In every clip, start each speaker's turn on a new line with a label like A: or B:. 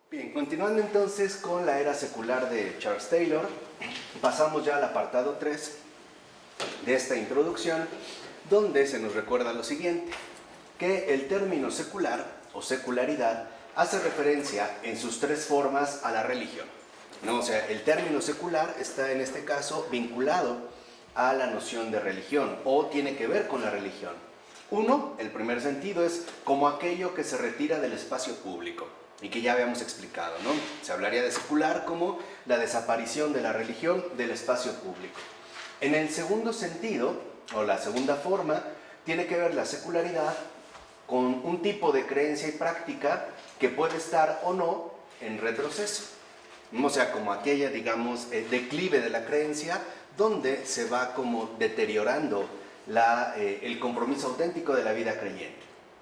A: Bien, continuando entonces con la era secular de Charles Taylor, pasamos ya al apartado 3 de esta introducción, donde se nos recuerda lo siguiente, que el término secular o secularidad hace referencia en sus tres formas a la religión, ¿no? O sea, el término secular está en este caso vinculado a la noción de religión o tiene que ver con la religión. Uno, el primer sentido es como aquello que se retira del espacio público y que ya habíamos explicado, ¿no? Se hablaría de secular como la desaparición de la religión del espacio público. En el segundo sentido, o la segunda forma, tiene que ver la secularidad con un tipo de creencia y práctica que puede estar o no en retroceso. O sea, como aquella, digamos, declive de la creencia donde se va como deteriorando el compromiso auténtico de la vida creyente.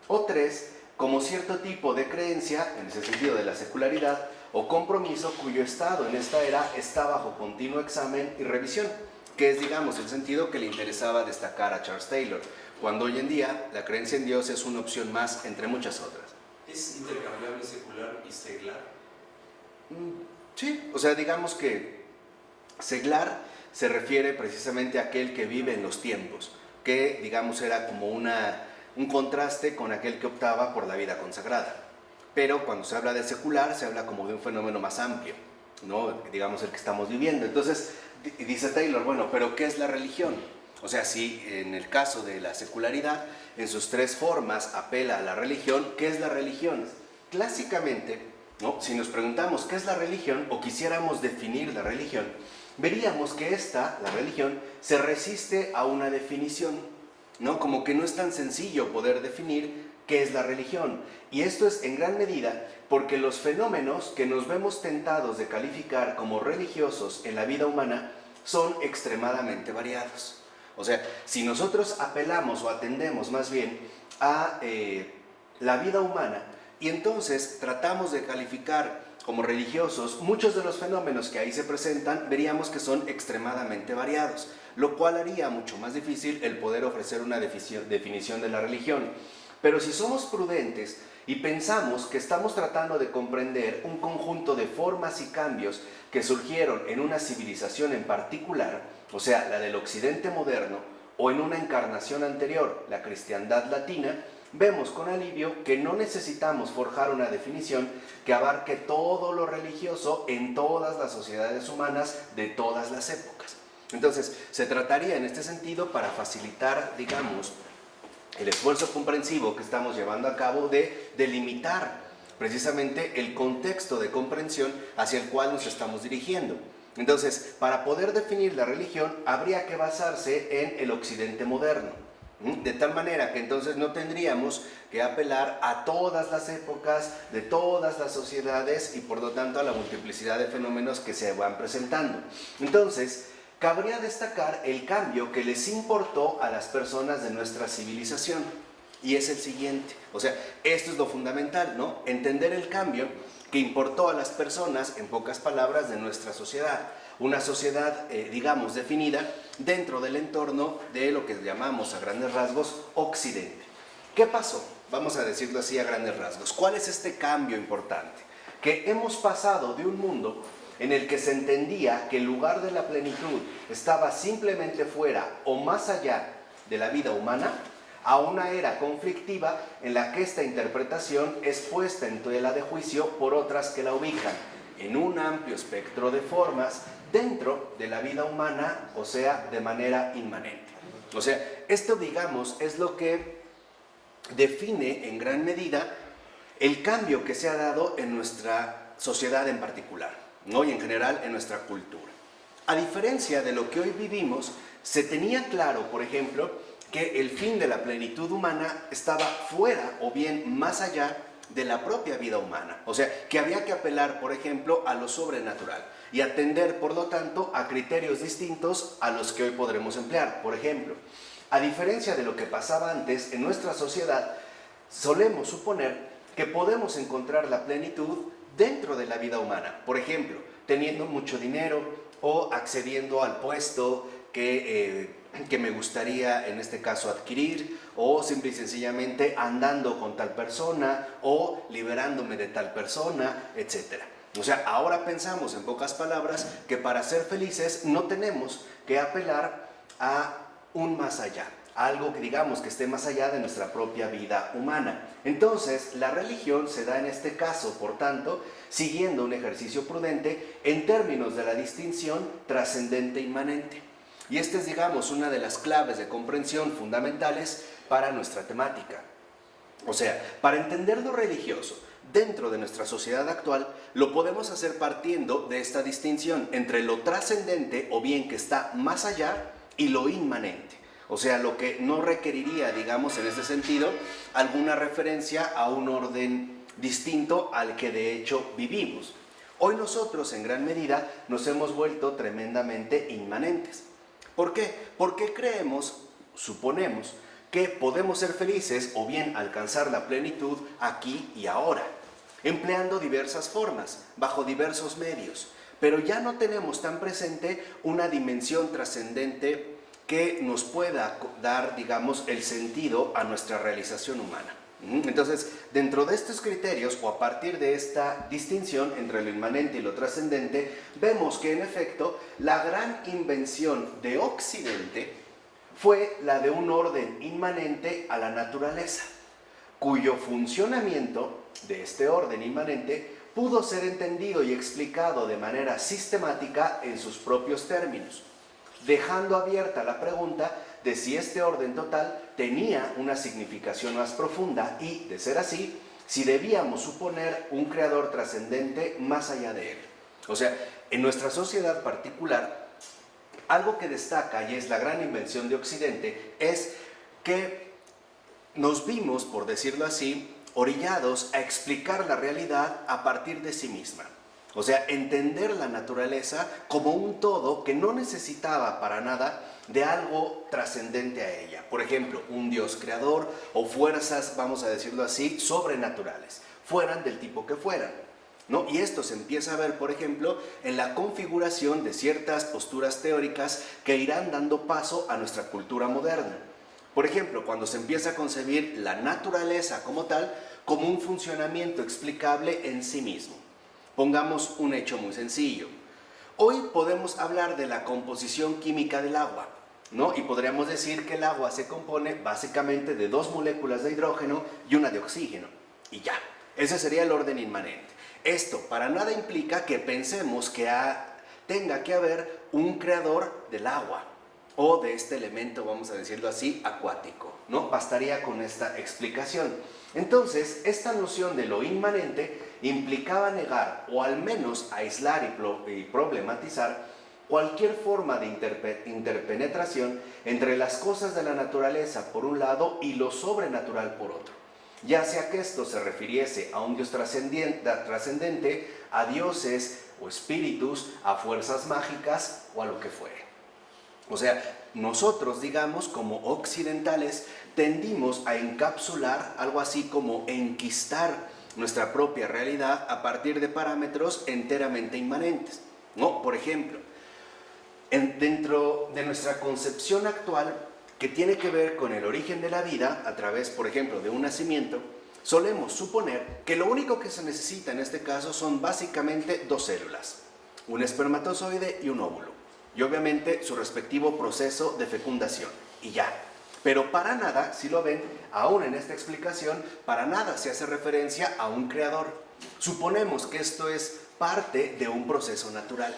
A: O tres, como cierto tipo de creencia, en ese sentido de la secularidad, o compromiso cuyo estado en esta era está bajo continuo examen y revisión, que es, digamos, el sentido que le interesaba destacar a Charles Taylor, cuando hoy en día la creencia en Dios es una opción más entre muchas otras.
B: ¿Es intercambiable secular y seglar?
A: Sí, o sea, digamos que seglar se refiere precisamente a aquel que vive en los tiempos, que, digamos, era como un contraste con aquel que optaba por la vida consagrada. Pero cuando se habla de secular, se habla como de un fenómeno más amplio, ¿no? Digamos, el que estamos viviendo. Entonces, dice Taylor, bueno, ¿pero qué es la religión? O sea, si en el caso de la secularidad, en sus tres formas apela a la religión, ¿qué es la religión? Clásicamente, ¿no? Si nos preguntamos qué es la religión o quisiéramos definir la religión, veríamos que la religión, se resiste a una definición, ¿no? Como que no es tan sencillo poder definir qué es la religión. Y esto es en gran medida porque los fenómenos que nos vemos tentados de calificar como religiosos en la vida humana son extremadamente variados. O sea, si nosotros apelamos o atendemos más bien a la vida humana y entonces tratamos de calificar como religiosos muchos de los fenómenos que ahí se presentan, veríamos que son extremadamente variados, lo cual haría mucho más difícil el poder ofrecer una definición de la religión. Pero si somos prudentes y pensamos que estamos tratando de comprender un conjunto de formas y cambios que surgieron en una civilización en particular, o sea, la del occidente moderno, o en una encarnación anterior, la cristiandad latina, vemos con alivio que no necesitamos forjar una definición que abarque todo lo religioso en todas las sociedades humanas de todas las épocas. Entonces, se trataría en este sentido, para facilitar, digamos, el esfuerzo comprensivo que estamos llevando a cabo, de delimitar precisamente el contexto de comprensión hacia el cual nos estamos dirigiendo. Entonces, para poder definir la religión, habría que basarse en el occidente moderno, de tal manera que entonces no tendríamos que apelar a todas las épocas, de todas las sociedades y por lo tanto a la multiplicidad de fenómenos que se van presentando. Entonces, cabría destacar el cambio que les importó a las personas de nuestra civilización, y es el siguiente. O sea, esto es lo fundamental, ¿no? Entender el cambio que importó a las personas, en pocas palabras, de nuestra sociedad. Una sociedad, digamos, definida dentro del entorno de lo que llamamos a grandes rasgos Occidente. ¿Qué pasó? Vamos a decirlo así a grandes rasgos. ¿Cuál es este cambio importante? Que hemos pasado de un mundo en el que se entendía que el lugar de la plenitud estaba simplemente fuera o más allá de la vida humana, a una era conflictiva en la que esta interpretación es puesta en tela de juicio por otras que la ubican en un amplio espectro de formas dentro de la vida humana, o sea, de manera inmanente. O sea, esto, digamos, es lo que define en gran medida el cambio que se ha dado en nuestra sociedad en particular, ¿no? Y en general en nuestra cultura. A diferencia de lo que hoy vivimos, se tenía claro, por ejemplo, que el fin de la plenitud humana estaba fuera o bien más allá de la propia vida humana. O sea, que había que apelar, por ejemplo, a lo sobrenatural y atender, por lo tanto, a criterios distintos a los que hoy podremos emplear. Por ejemplo, a diferencia de lo que pasaba antes, en nuestra sociedad solemos suponer que podemos encontrar la plenitud dentro de la vida humana. Por ejemplo, teniendo mucho dinero o accediendo al puesto que me gustaría en este caso adquirir, o simple y sencillamente andando con tal persona, o liberándome de tal persona, etc. O sea, ahora pensamos en pocas palabras que para ser felices no tenemos que apelar a un más allá, algo que digamos que esté más allá de nuestra propia vida humana. Entonces, la religión se da en este caso, por tanto, siguiendo un ejercicio prudente en términos de la distinción trascendente-inmanente. Y esta es, digamos, una de las claves de comprensión fundamentales para nuestra temática. O sea, para entender lo religioso dentro de nuestra sociedad actual, lo podemos hacer partiendo de esta distinción entre lo trascendente, o bien que está más allá, y lo inmanente. O sea, lo que no requeriría, digamos, en este sentido, alguna referencia a un orden distinto al que de hecho vivimos. Hoy nosotros, en gran medida, nos hemos vuelto tremendamente inmanentes. ¿Por qué? Porque suponemos, que podemos ser felices o bien alcanzar la plenitud aquí y ahora, empleando diversas formas, bajo diversos medios, pero ya no tenemos tan presente una dimensión trascendente que nos pueda dar, digamos, el sentido a nuestra realización humana. Entonces, dentro de estos criterios, o a partir de esta distinción entre lo inmanente y lo trascendente, vemos que en efecto la gran invención de Occidente fue la de un orden inmanente a la naturaleza, cuyo funcionamiento de este orden inmanente pudo ser entendido y explicado de manera sistemática en sus propios términos, dejando abierta la pregunta de si este orden total tenía una significación más profunda y, de ser así, si debíamos suponer un creador trascendente más allá de él. O sea, en nuestra sociedad particular, algo que destaca, y es la gran invención de Occidente, es que nos vimos, por decirlo así, orillados a explicar la realidad a partir de sí misma. O sea, entender la naturaleza como un todo que no necesitaba para nada de algo trascendente a ella. Por ejemplo, un Dios creador o fuerzas, vamos a decirlo así, sobrenaturales, fueran del tipo que fueran, ¿no? Y esto se empieza a ver, por ejemplo, en la configuración de ciertas posturas teóricas que irán dando paso a nuestra cultura moderna. Por ejemplo, cuando se empieza a concebir la naturaleza como tal, como un funcionamiento explicable en sí mismo. Pongamos un hecho muy sencillo. Hoy podemos hablar de la composición química del agua, ¿no? Y podríamos decir que el agua se compone básicamente de 2 moléculas de hidrógeno y una de oxígeno. Y ya, ese sería el orden inmanente. Esto para nada implica que pensemos que tenga que haber un creador del agua o de este elemento, vamos a decirlo así, acuático, ¿no? Bastaría con esta explicación. Entonces, esta noción de lo inmanente implicaba negar, o al menos aislar y problematizar, cualquier forma de interpenetración entre las cosas de la naturaleza por un lado y lo sobrenatural por otro, ya sea que esto se refiriese a un Dios trascendente, a dioses o espíritus, a fuerzas mágicas o a lo que fuere. O sea, nosotros, digamos, como occidentales, tendimos a encapsular, algo así como enquistar nuestra propia realidad a partir de parámetros enteramente inmanentes, ¿no? Por ejemplo, dentro de nuestra concepción actual, que tiene que ver con el origen de la vida, a través, por ejemplo, de un nacimiento, solemos suponer que lo único que se necesita en este caso son básicamente 2 células, un espermatozoide y un óvulo, y obviamente su respectivo proceso de fecundación, y ya. Pero para nada, si lo ven, aún en esta explicación, para nada se hace referencia a un creador. Suponemos que esto es parte de un proceso natural.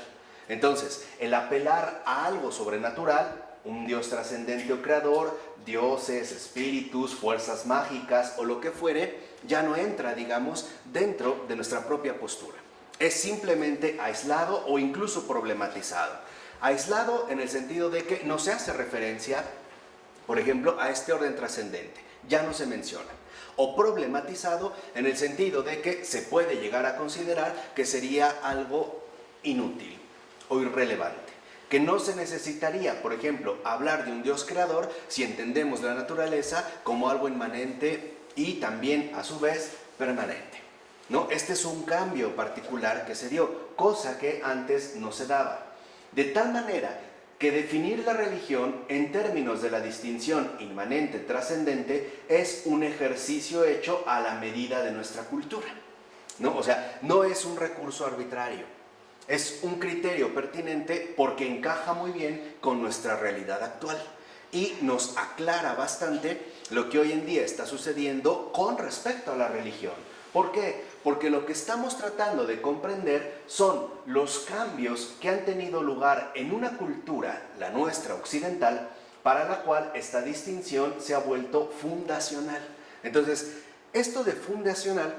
A: Entonces, el apelar a algo sobrenatural, un Dios trascendente o creador, dioses, espíritus, fuerzas mágicas o lo que fuere, ya no entra, digamos, dentro de nuestra propia postura. Es simplemente aislado o incluso problematizado. Aislado en el sentido de que no se hace referencia, por ejemplo, a este orden trascendente, ya no se menciona. O problematizado en el sentido de que se puede llegar a considerar que sería algo inútil o irrelevante, que no se necesitaría, por ejemplo, hablar de un Dios creador si entendemos la naturaleza como algo inmanente y también, a su vez, permanente, ¿no? Este es un cambio particular que se dio, cosa que antes no se daba. De tal manera que definir la religión en términos de la distinción inmanente-trascendente es un ejercicio hecho a la medida de nuestra cultura, ¿no? O sea, no es un recurso arbitrario, es un criterio pertinente porque encaja muy bien con nuestra realidad actual y nos aclara bastante lo que hoy en día está sucediendo con respecto a la religión. ¿Por qué? Porque lo que estamos tratando de comprender son los cambios que han tenido lugar en una cultura, la nuestra occidental, para la cual esta distinción se ha vuelto fundacional. Entonces, esto de fundacional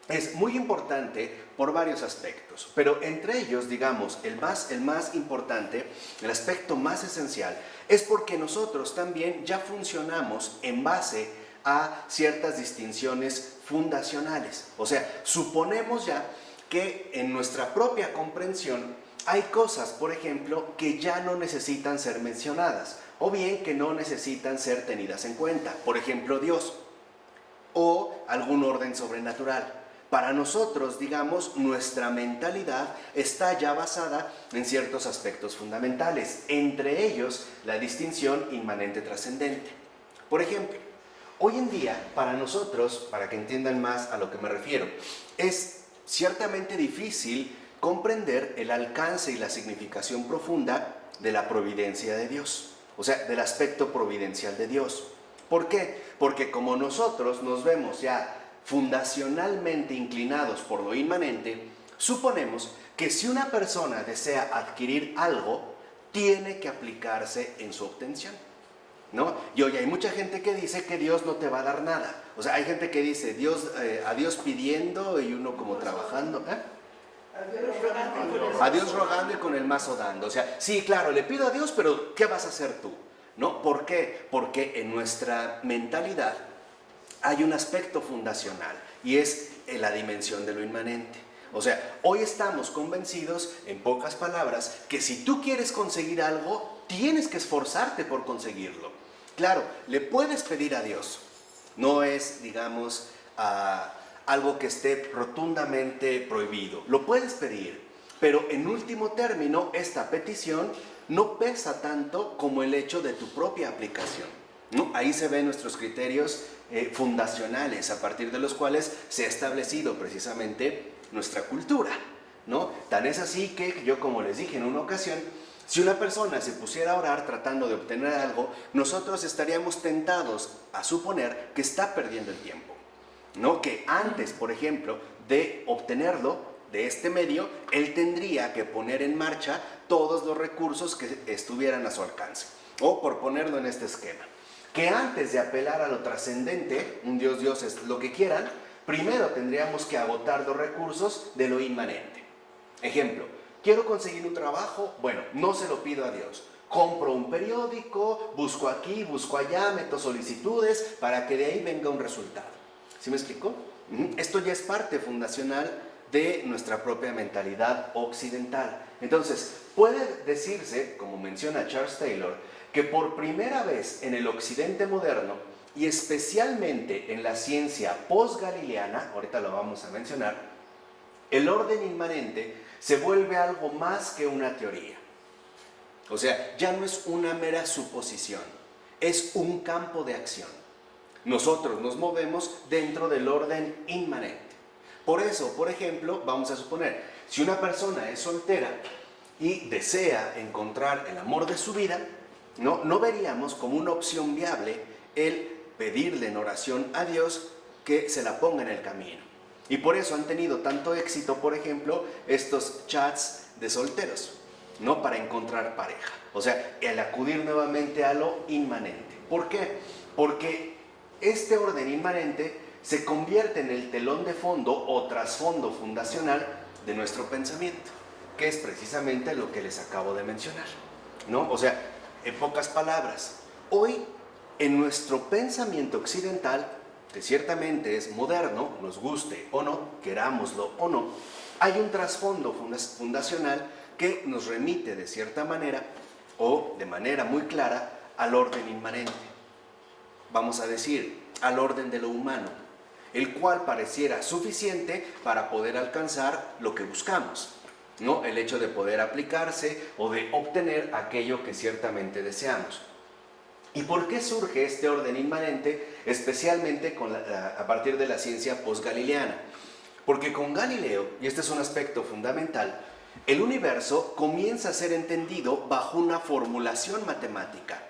A: es muy importante por varios aspectos, pero entre ellos, digamos, el más importante, el aspecto más esencial, es porque nosotros también ya funcionamos en base a ciertas distinciones fundacionales. O sea, suponemos ya que en nuestra propia comprensión hay cosas, por ejemplo, que ya no necesitan ser mencionadas, o bien que no necesitan ser tenidas en cuenta. Por ejemplo, Dios, o algún orden sobrenatural. Para nosotros, digamos, nuestra mentalidad está ya basada en ciertos aspectos fundamentales, entre ellos la distinción inmanente-trascendente. Por ejemplo, hoy en día, para nosotros, para que entiendan más a lo que me refiero, es ciertamente difícil comprender el alcance y la significación profunda de la providencia de Dios, o sea, del aspecto providencial de Dios. ¿Por qué? Porque como nosotros nos vemos ya fundacionalmente inclinados por lo inmanente, suponemos que si una persona desea adquirir algo, tiene que aplicarse en su obtención, ¿no? Y hoy hay mucha gente que dice que Dios no te va a dar nada. O sea, hay gente que dice a Dios pidiendo y uno como trabajando, ¿eh? A Dios rogando y con el mazo dando. O sea, sí, claro, le pido a Dios, pero ¿qué vas a hacer tú? ¿No? ¿Por qué? Porque en nuestra mentalidad hay un aspecto fundacional y es la dimensión de lo inmanente. O sea, hoy estamos convencidos, en pocas palabras, que si tú quieres conseguir algo, tienes que esforzarte por conseguirlo. Claro, le puedes pedir a Dios. No es, digamos, algo que esté rotundamente prohibido. Lo puedes pedir, pero en último término, esta petición no pesa tanto como el hecho de tu propia aplicación, ¿no? Ahí se ven nuestros criterios fundacionales, a partir de los cuales se ha establecido precisamente nuestra cultura, ¿no? Tan es así que yo, como les dije en una ocasión, si una persona se pusiera a orar tratando de obtener algo, nosotros estaríamos tentados a suponer que está perdiendo el tiempo, ¿no? Que antes, por ejemplo, de obtenerlo de este medio, él tendría que poner en marcha todos los recursos que estuvieran a su alcance. O, por ponerlo en este esquema, que antes de apelar a lo trascendente, un Dios, dioses, lo que quieran, primero tendríamos que agotar los recursos de lo inmanente. Ejemplo, quiero conseguir un trabajo, bueno, no se lo pido a Dios. Compro un periódico, busco aquí, busco allá, meto solicitudes para que de ahí venga un resultado. ¿Sí me explico? Esto ya es parte fundacional de nuestra propia mentalidad occidental. Entonces, puede decirse, como menciona Charles Taylor, que por primera vez en el occidente moderno, y especialmente en la ciencia post-galileana, ahorita lo vamos a mencionar, el orden inmanente se vuelve algo más que una teoría. O sea, ya no es una mera suposición, es un campo de acción. Nosotros nos movemos dentro del orden inmanente. Por eso, por ejemplo, vamos a suponer, si una persona es soltera y desea encontrar el amor de su vida, no veríamos como una opción viable el pedirle en oración a Dios que se la ponga en el camino. Y por eso han tenido tanto éxito, por ejemplo, estos chats de solteros, ¿no? Para encontrar pareja. O sea, el acudir nuevamente a lo inmanente. ¿Por qué? Porque este orden inmanente se convierte en el telón de fondo o trasfondo fundacional de nuestro pensamiento, que es precisamente lo que les acabo de mencionar, ¿no? O sea, en pocas palabras, hoy en nuestro pensamiento occidental, que ciertamente es moderno, nos guste o no, querámoslo o no, hay un trasfondo fundacional que nos remite de cierta manera o de manera muy clara al orden inmanente. Vamos a decir, al orden de lo humano, el cual pareciera suficiente para poder alcanzar lo que buscamos. ¿no? El hecho de poder aplicarse o de obtener aquello que ciertamente deseamos. ¿Y por qué surge este orden inmanente? Especialmente a partir de la ciencia postgalileana. Porque con Galileo, y este es un aspecto fundamental, el universo comienza a ser entendido bajo una formulación matemática.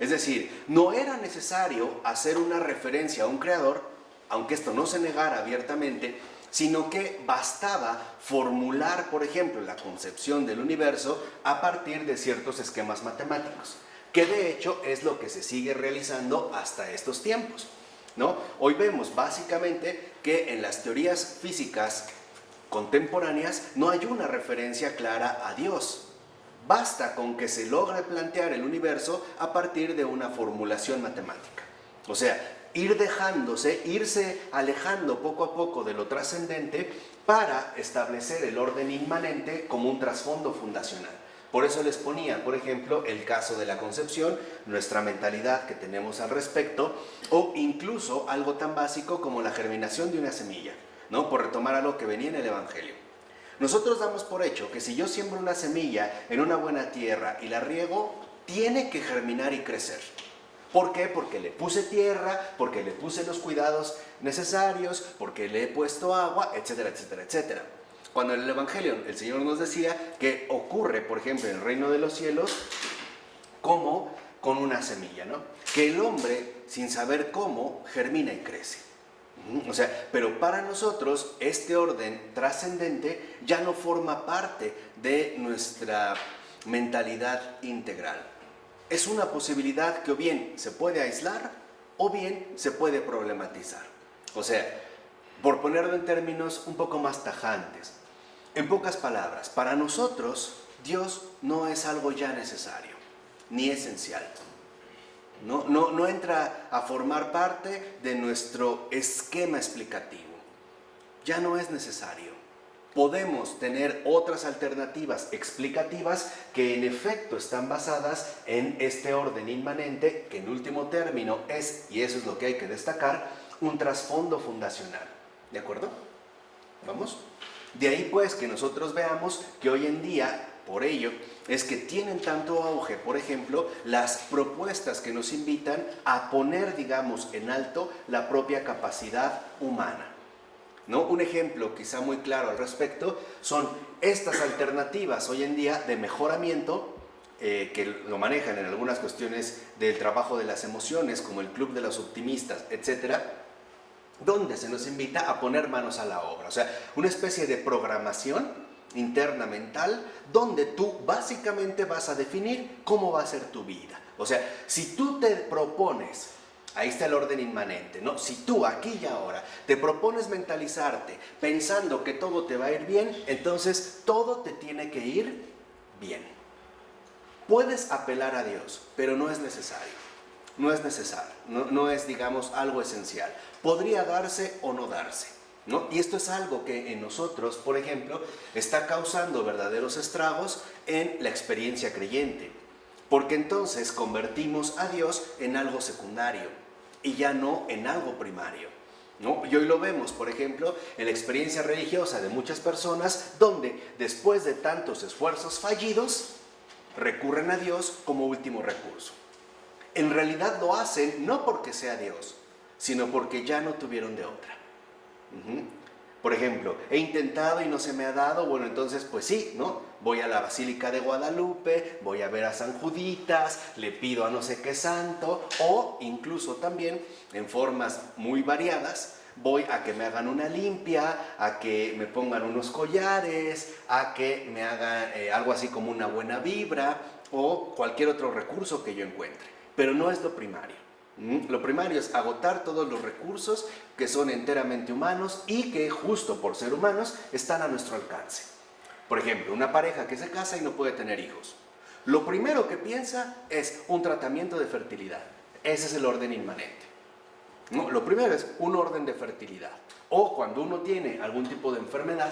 A: Es decir, no era necesario hacer una referencia a un creador, aunque esto no se negara abiertamente, sino que bastaba formular, por ejemplo, la concepción del universo a partir de ciertos esquemas matemáticos, que de hecho es lo que se sigue realizando hasta estos tiempos, ¿no? Hoy vemos básicamente que en las teorías físicas contemporáneas no hay una referencia clara a Dios. Basta con que se logre plantear el universo a partir de una formulación matemática. O sea, irse alejando poco a poco de lo trascendente para establecer el orden inmanente como un trasfondo fundacional. Por eso les ponía, por ejemplo, el caso de la concepción, nuestra mentalidad que tenemos al respecto, o incluso algo tan básico como la germinación de una semilla, ¿no? Por retomar algo que venía en el Evangelio. Nosotros damos por hecho que si yo siembro una semilla en una buena tierra y la riego, tiene que germinar y crecer. ¿Por qué? Porque le puse tierra, porque le puse los cuidados necesarios, porque le he puesto agua, etcétera, etcétera, etcétera. Cuando en el Evangelio el Señor nos decía que ocurre, por ejemplo, en el reino de los cielos, como con una semilla, ¿no? Que el hombre, sin saber cómo, germina y crece. O sea, pero para nosotros este orden trascendente ya no forma parte de nuestra mentalidad integral. Es una posibilidad que o bien se puede aislar o bien se puede problematizar. O sea, por ponerlo en términos un poco más tajantes, en pocas palabras, para nosotros Dios no es algo ya necesario, ni esencial. No entra a formar parte de nuestro esquema explicativo. Ya no es necesario. Podemos tener otras alternativas explicativas que en efecto están basadas en este orden inmanente, que en último término es, y eso es lo que hay que destacar, un trasfondo fundacional. ¿De acuerdo? ¿Vamos? De ahí pues que nosotros veamos que hoy en día, por ello, es que tienen tanto auge, por ejemplo, las propuestas que nos invitan a poner, digamos, en alto la propia capacidad humana, ¿no? Un ejemplo quizá muy claro al respecto son estas alternativas hoy en día de mejoramiento que lo manejan en algunas cuestiones del trabajo de las emociones, como el Club de los Optimistas, etcétera, donde se nos invita a poner manos a la obra. O sea, una especie de programación interna mental donde tú básicamente vas a definir cómo va a ser tu vida. O sea, si tú te propones, ahí está el orden inmanente, ¿no? Si tú aquí y ahora te propones mentalizarte pensando que todo te va a ir bien, entonces todo te tiene que ir bien. Puedes apelar a Dios, pero no es necesario. No es necesario, no es, digamos, algo esencial. Podría darse o no darse, ¿no? Y esto es algo que en nosotros, por ejemplo, está causando verdaderos estragos en la experiencia creyente, porque entonces convertimos a Dios en algo secundario y ya no en algo primario, ¿no? Y hoy lo vemos, por ejemplo, en la experiencia religiosa de muchas personas, donde después de tantos esfuerzos fallidos, recurren a Dios como último recurso. En realidad lo hacen no porque sea Dios, sino porque ya no tuvieron de otra. Por ejemplo, he intentado y no se me ha dado, bueno, entonces pues sí, ¿no? Voy a la Basílica de Guadalupe, voy a ver a San Juditas, le pido a no sé qué santo, o incluso también en formas muy variadas, voy a que me hagan una limpia, a que me pongan unos collares, a que me hagan algo así como una buena vibra, o cualquier otro recurso que yo encuentre. Pero no es lo primario. Lo primario es agotar todos los recursos que son enteramente humanos y que justo por ser humanos están a nuestro alcance. Por ejemplo, una pareja que se casa y no puede tener hijos. Lo primero que piensa es un tratamiento de fertilidad. Ese es el orden inmanente. ¿No? Lo primero es un orden de fertilidad. O cuando uno tiene algún tipo de enfermedad,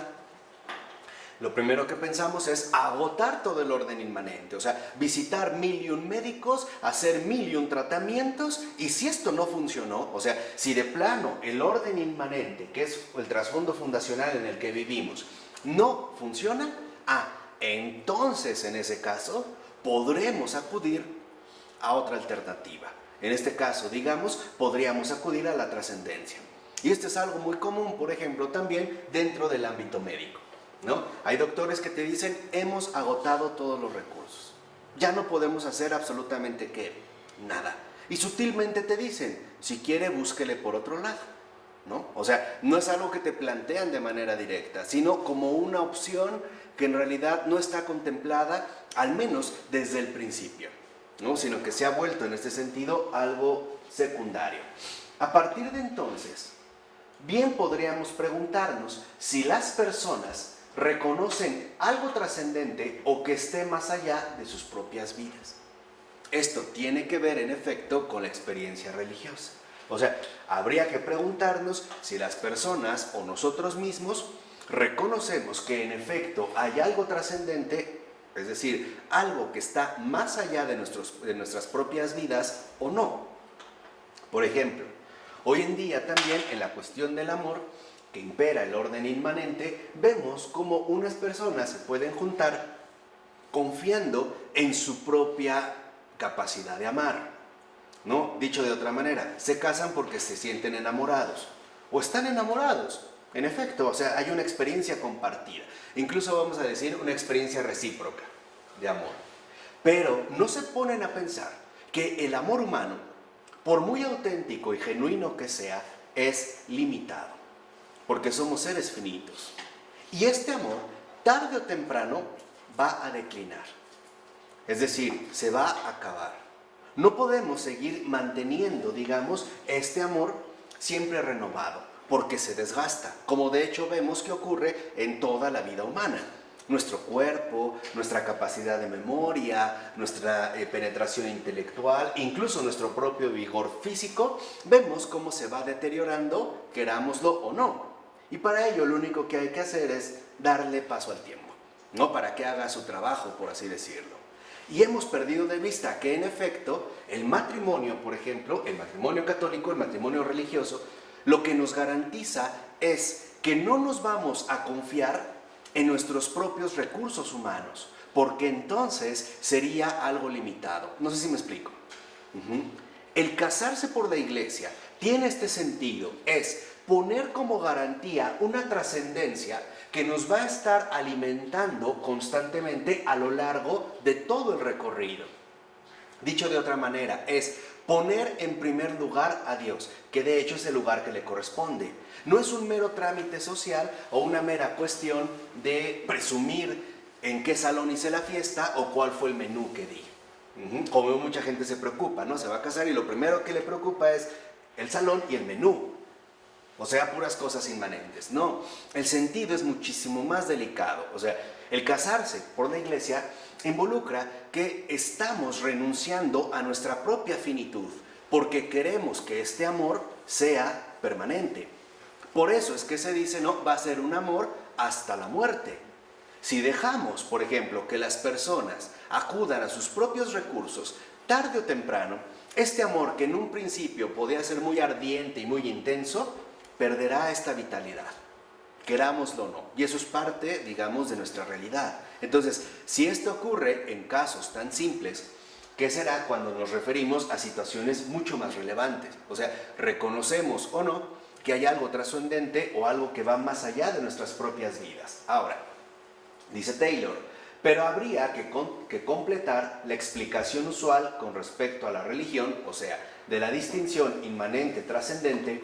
A: lo primero que pensamos es agotar todo el orden inmanente, o sea, visitar 1001 médicos, hacer 1001 tratamientos, y si esto no funcionó, o sea, si de plano el orden inmanente, que es el trasfondo fundacional en el que vivimos, no funciona, Entonces en ese caso podremos acudir a otra alternativa. En este caso, digamos, podríamos acudir a la trascendencia. Y esto es algo muy común, por ejemplo, también dentro del ámbito médico, ¿no? Hay doctores que te dicen, hemos agotado todos los recursos. Ya no podemos hacer absolutamente nada. Y sutilmente te dicen, si quiere, búsquele por otro lado, ¿no? O sea, no es algo que te plantean de manera directa, sino como una opción que en realidad no está contemplada, al menos desde el principio, ¿no? Sino que se ha vuelto en este sentido algo secundario. A partir de entonces, bien podríamos preguntarnos si las personas reconocen algo trascendente o que esté más allá de sus propias vidas. Esto tiene que ver, en efecto, con la experiencia religiosa. O sea, habría que preguntarnos si las personas o nosotros mismos reconocemos que en efecto hay algo trascendente, es decir, algo que está más allá de nuestras propias vidas o no. Por ejemplo, hoy en día también en la cuestión del amor, que impera el orden inmanente, vemos cómo unas personas se pueden juntar confiando en su propia capacidad de amar, ¿no? Dicho de otra manera, se casan porque se sienten enamorados o están enamorados. En efecto, o sea, hay una experiencia compartida, incluso vamos a decir una experiencia recíproca de amor. Pero no se ponen a pensar que el amor humano, por muy auténtico y genuino que sea, es limitado, porque somos seres finitos. Y este amor, tarde o temprano, va a declinar. Es decir, se va a acabar. No podemos seguir manteniendo, digamos, este amor siempre renovado, porque se desgasta, como de hecho vemos que ocurre en toda la vida humana. Nuestro cuerpo, nuestra capacidad de memoria, nuestra penetración intelectual, incluso nuestro propio vigor físico, vemos cómo se va deteriorando, querámoslo o no. Y para ello lo único que hay que hacer es darle paso al tiempo, ¿no? Para que haga su trabajo, por así decirlo. Y hemos perdido de vista que en efecto el matrimonio, por ejemplo, el matrimonio católico, el matrimonio religioso, lo que nos garantiza es que no nos vamos a confiar en nuestros propios recursos humanos, porque entonces sería algo limitado. No sé si me explico. El casarse por la iglesia tiene este sentido, es poner como garantía una trascendencia que nos va a estar alimentando constantemente a lo largo de todo el recorrido. Dicho de otra manera, es poner en primer lugar a Dios, que de hecho es el lugar que le corresponde. No es un mero trámite social o una mera cuestión de presumir en qué salón hice la fiesta o cuál fue el menú que di. Como mucha gente se preocupa, ¿no? Se va a casar y lo primero que le preocupa es el salón y el menú. O sea, puras cosas inmanentes. No, el sentido es muchísimo más delicado. O sea, el casarse por la iglesia involucra que estamos renunciando a nuestra propia finitud, porque queremos que este amor sea permanente. Por eso es que se dice, no, va a ser un amor hasta la muerte. Si dejamos, por ejemplo, que las personas acudan a sus propios recursos, tarde o temprano, este amor que en un principio podía ser muy ardiente y muy intenso, perderá esta vitalidad, querámoslo o no. Y eso es parte, digamos, de nuestra realidad. Entonces, si esto ocurre en casos tan simples, ¿qué será cuando nos referimos a situaciones mucho más relevantes? O sea, reconocemos o no que hay algo trascendente o algo que va más allá de nuestras propias vidas. Ahora, dice Taylor, pero habría que completar la explicación usual con respecto a la religión, o sea, de la distinción inmanente trascendente,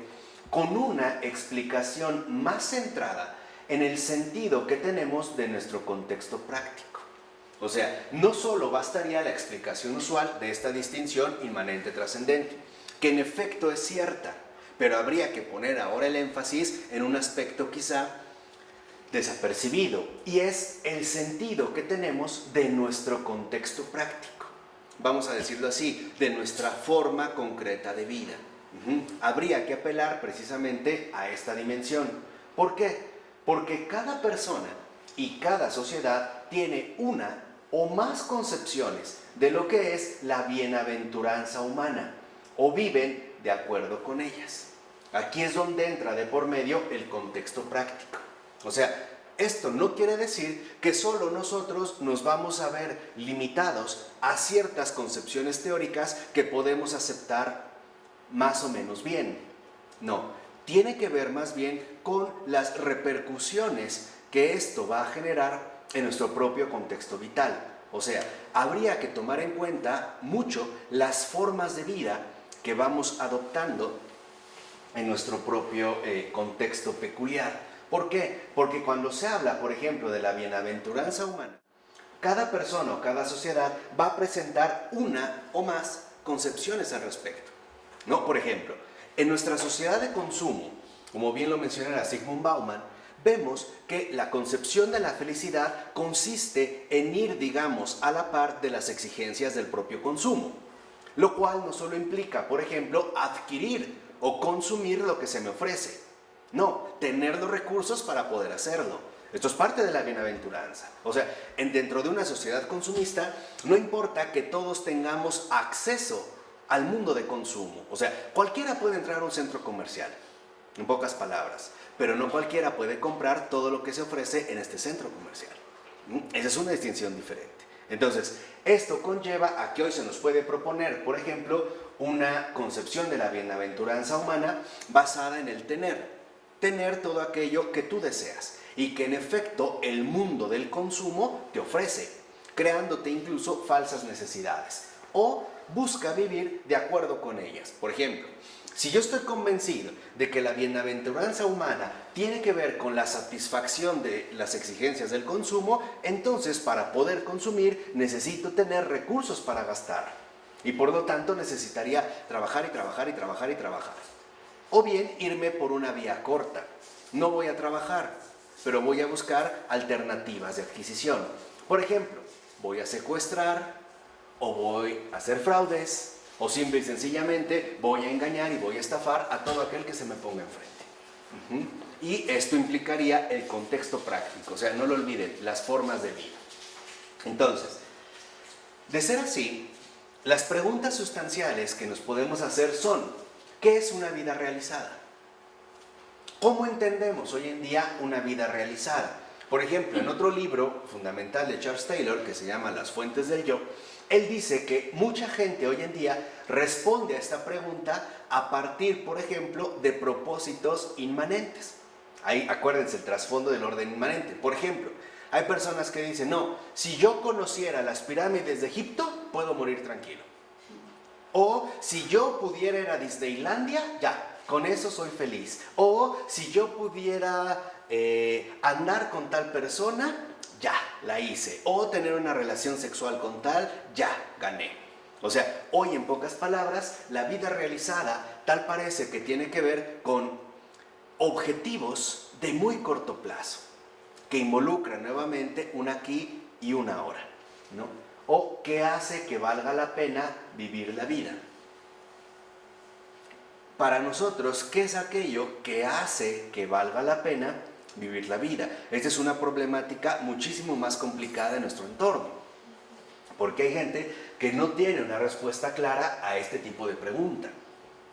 A: con una explicación más centrada en el sentido que tenemos de nuestro contexto práctico. O sea, no solo bastaría la explicación usual de esta distinción inmanente trascendente, que en efecto es cierta, pero habría que poner ahora el énfasis en un aspecto quizá desapercibido, y es el sentido que tenemos de nuestro contexto práctico. Vamos a decirlo así, de nuestra forma concreta de vida. Habría que apelar precisamente a esta dimensión. ¿Por qué? Porque cada persona y cada sociedad tiene una o más concepciones de lo que es la bienaventuranza humana, o viven de acuerdo con ellas. Aquí es donde entra de por medio el contexto práctico. O sea, esto no quiere decir que solo nosotros nos vamos a ver limitados a ciertas concepciones teóricas que podemos aceptar más o menos bien. No, tiene que ver más bien con las repercusiones que esto va a generar en nuestro propio contexto vital. O sea, habría que tomar en cuenta mucho las formas de vida que vamos adoptando en nuestro propio contexto peculiar. ¿Por qué? Porque cuando se habla, por ejemplo, de la bienaventuranza humana, cada persona o cada sociedad va a presentar una o más concepciones al respecto, ¿no? Por ejemplo, en nuestra sociedad de consumo, como bien lo menciona Zygmunt Bauman, vemos que la concepción de la felicidad consiste en ir, digamos, a la par de las exigencias del propio consumo, lo cual no solo implica, por ejemplo, adquirir o consumir lo que se me ofrece. No, tener los recursos para poder hacerlo. Esto es parte de la bienaventuranza. O sea, dentro de una sociedad consumista, no importa que todos tengamos acceso al mundo de consumo. O sea, cualquiera puede entrar a un centro comercial, en pocas palabras, pero no cualquiera puede comprar todo lo que se ofrece en este centro comercial. Esa es una distinción diferente. Entonces, esto conlleva a que hoy se nos puede proponer, por ejemplo, una concepción de la bienaventuranza humana basada en el tener todo aquello que tú deseas y que en efecto el mundo del consumo te ofrece, creándote incluso falsas necesidades, o busca vivir de acuerdo con ellas. Por ejemplo, si yo estoy convencido de que la bienaventuranza humana tiene que ver con la satisfacción de las exigencias del consumo, entonces para poder consumir necesito tener recursos para gastar y por lo tanto necesitaría trabajar y trabajar y trabajar y trabajar. O bien irme por una vía corta. No voy a trabajar, pero voy a buscar alternativas de adquisición. Por ejemplo, voy a secuestrar, o voy a hacer fraudes, o simple y sencillamente voy a engañar y voy a estafar a todo aquel que se me ponga enfrente. Y esto implicaría el contexto práctico, o sea, no lo olviden, las formas de vida. Entonces, de ser así, las preguntas sustanciales que nos podemos hacer son: ¿qué es una vida realizada? ¿Cómo entendemos hoy en día una vida realizada? Por ejemplo, en otro libro fundamental de Charles Taylor, que se llama Las fuentes del yo, él dice que mucha gente hoy en día responde a esta pregunta a partir, por ejemplo, de propósitos inmanentes. Ahí, acuérdense, el trasfondo del orden inmanente. Por ejemplo, hay personas que dicen: no, si yo conociera las pirámides de Egipto, puedo morir tranquilo. O si yo pudiera ir a Disneylandia, ya, con eso soy feliz. O si yo pudiera andar con tal persona, ya, la hice. O tener una relación sexual con tal, ya, gané. O sea, hoy en pocas palabras, la vida realizada tal parece que tiene que ver con objetivos de muy corto plazo, que involucran nuevamente un aquí y una ahora, ¿no? O qué hace que valga la pena vivir la vida. Para nosotros, ¿qué es aquello que hace que valga la pena vivir la vida? Esta es una problemática muchísimo más complicada en nuestro entorno, porque hay gente que no tiene una respuesta clara a este tipo de pregunta,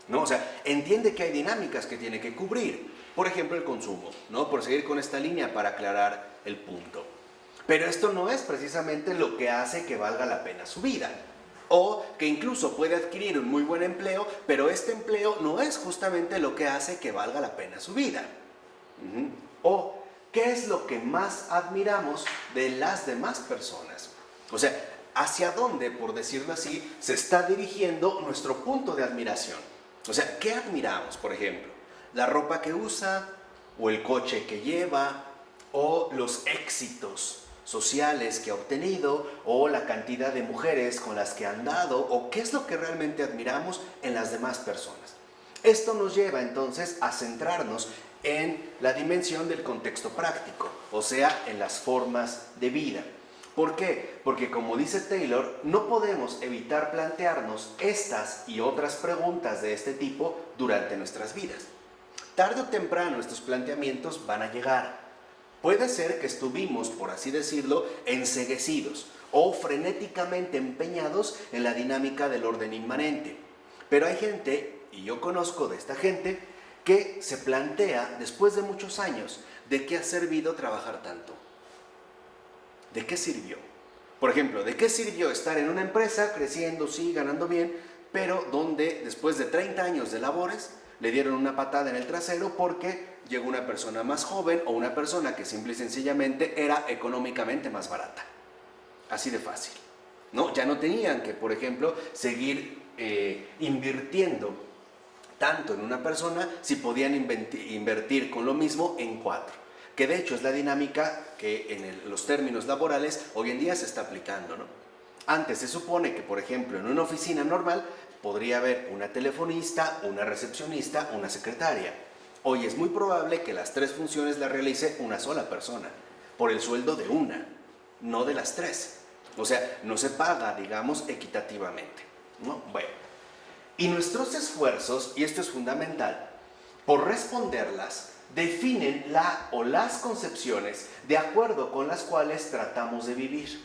A: ¿no? O sea, entiende que hay dinámicas que tiene que cubrir, por ejemplo el consumo, ¿no? Por seguir con esta línea para aclarar el punto. Pero esto no es precisamente lo que hace que valga la pena su vida. O que incluso puede adquirir un muy buen empleo, pero este empleo no es justamente lo que hace que valga la pena su vida. O qué es lo que más admiramos de las demás personas. O sea, hacia dónde, por decirlo así, se está dirigiendo nuestro punto de admiración. O sea, ¿qué admiramos, por ejemplo? ¿La ropa que usa? ¿O el coche que lleva? ¿O los éxitos sociales que ha obtenido? ¿O la cantidad de mujeres con las que ha andado? ¿O qué es lo que realmente admiramos en las demás personas? Esto nos lleva entonces a centrarnos en la dimensión del contexto práctico, o sea, en las formas de vida. ¿Por qué? Porque como dice Taylor, no podemos evitar plantearnos estas y otras preguntas de este tipo durante nuestras vidas. Tarde o temprano estos planteamientos van a llegar. Puede ser que estuvimos, por así decirlo, enceguecidos o frenéticamente empeñados en la dinámica del orden inmanente. Pero hay gente, y yo conozco de esta gente, que se plantea, después de muchos años, ¿de qué ha servido trabajar tanto? ¿De qué sirvió? Por ejemplo, ¿de qué sirvió estar en una empresa creciendo, sí, ganando bien, pero donde después de 30 años de labores le dieron una patada en el trasero porque llegó una persona más joven o una persona que simple y sencillamente era económicamente más barata? Así de fácil, ¿no? Ya no tenían que, por ejemplo, seguir invirtiendo tanto en una persona si podían invertir con lo mismo en 4. Que de hecho es la dinámica que en los términos laborales hoy en día se está aplicando, ¿no? Antes se supone que, por ejemplo, en una oficina normal podría haber una telefonista, una recepcionista, una secretaria. Hoy es muy probable que las 3 funciones las realice una sola persona, por el sueldo de una, no de las 3. O sea, no se paga, digamos, equitativamente, ¿no? Bueno, y nuestros esfuerzos, y esto es fundamental, por responderlas, definen la o las concepciones de acuerdo con las cuales tratamos de vivir,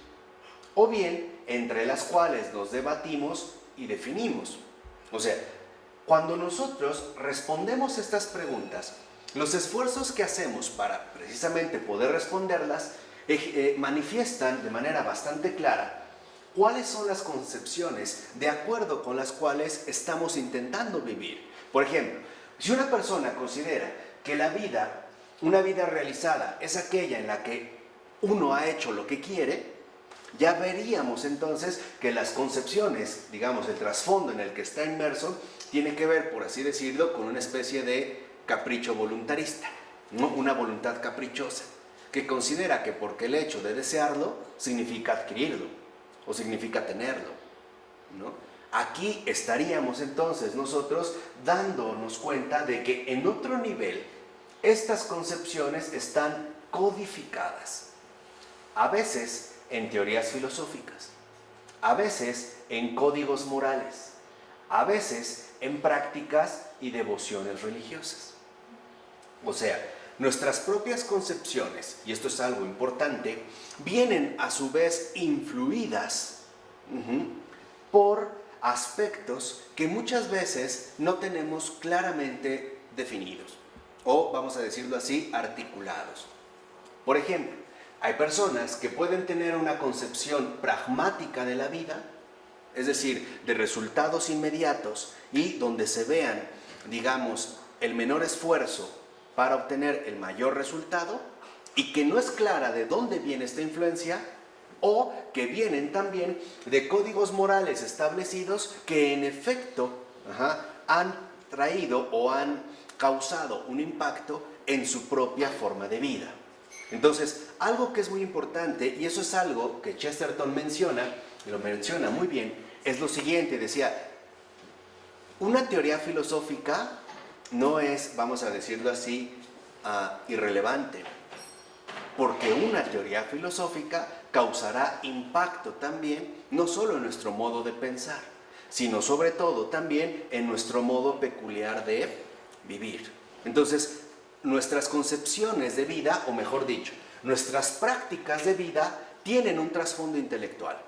A: o bien entre las cuales nos debatimos y definimos. O sea, cuando nosotros respondemos estas preguntas, los esfuerzos que hacemos para precisamente poder responderlas manifiestan de manera bastante clara cuáles son las concepciones de acuerdo con las cuales estamos intentando vivir. Por ejemplo, si una persona considera que la vida, una vida realizada, es aquella en la que uno ha hecho lo que quiere, ya veríamos entonces que las concepciones, digamos, el trasfondo en el que está inmerso, tiene que ver, por así decirlo, con una especie de capricho voluntarista, ¿no? Una voluntad caprichosa, que considera que porque el hecho de desearlo significa adquirirlo o significa tenerlo, ¿no? Aquí estaríamos entonces nosotros dándonos cuenta de que en otro nivel estas concepciones están codificadas, a veces en teorías filosóficas, a veces en códigos morales, a veces en prácticas y devociones religiosas. O sea, nuestras propias concepciones, y esto es algo importante, vienen a su vez influidas por aspectos que muchas veces no tenemos claramente definidos, o vamos a decirlo así, articulados. Por ejemplo, hay personas que pueden tener una concepción pragmática de la vida, es decir, de resultados inmediatos y donde se vean, digamos, el menor esfuerzo para obtener el mayor resultado, y que no es clara de dónde viene esta influencia, o que vienen también de códigos morales establecidos que en efecto han traído o han causado un impacto en su propia forma de vida. Entonces, algo que es muy importante, y eso es algo que Chesterton menciona, y lo menciona muy bien, es lo siguiente: decía, una teoría filosófica no es, vamos a decirlo así, irrelevante, porque una teoría filosófica causará impacto también, no solo en nuestro modo de pensar, sino sobre todo también en nuestro modo peculiar de vivir. Entonces, nuestras concepciones de vida, o mejor dicho, nuestras prácticas de vida tienen un trasfondo intelectual.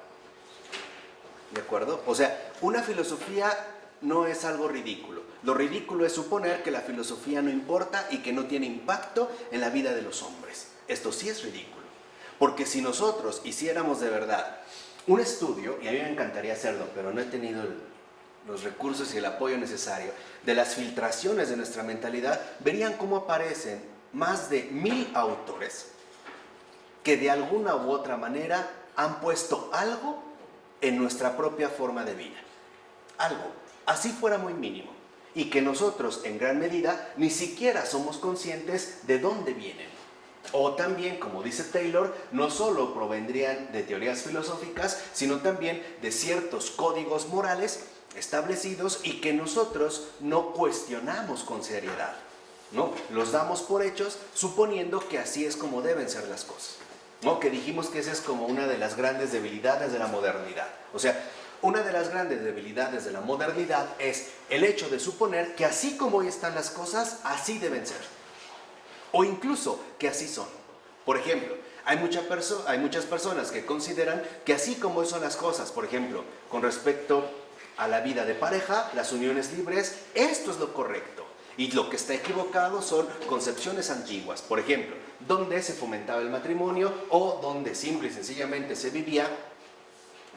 A: ¿De acuerdo? O sea, una filosofía no es algo ridículo. Lo ridículo es suponer que la filosofía no importa y que no tiene impacto en la vida de los hombres. Esto sí es ridículo. Porque si nosotros hiciéramos de verdad un estudio, y a mí me encantaría hacerlo, pero no he tenido los recursos y el apoyo necesario, de las filtraciones de nuestra mentalidad, verían cómo aparecen más de 1000 autores que de alguna u otra manera han puesto algo en nuestra propia forma de vida. Algo, así fuera muy mínimo, y que nosotros en gran medida ni siquiera somos conscientes de dónde vienen. O también, como dice Taylor, no solo provendrían de teorías filosóficas, sino también de ciertos códigos morales establecidos y que nosotros no cuestionamos con seriedad, ¿no? Los damos por hechos suponiendo que así es como deben ser las cosas, ¿no? Que dijimos que esa es como una de las grandes debilidades de la modernidad. O sea, una de las grandes debilidades de la modernidad es el hecho de suponer que así como hoy están las cosas, así deben ser. O incluso que así son. Por ejemplo, hay muchas personas que consideran que así como hoy son las cosas, por ejemplo, con respecto a la vida de pareja, las uniones libres, esto es lo correcto. Y lo que está equivocado son concepciones antiguas. Por ejemplo, donde se fomentaba el matrimonio o donde simple y sencillamente se vivía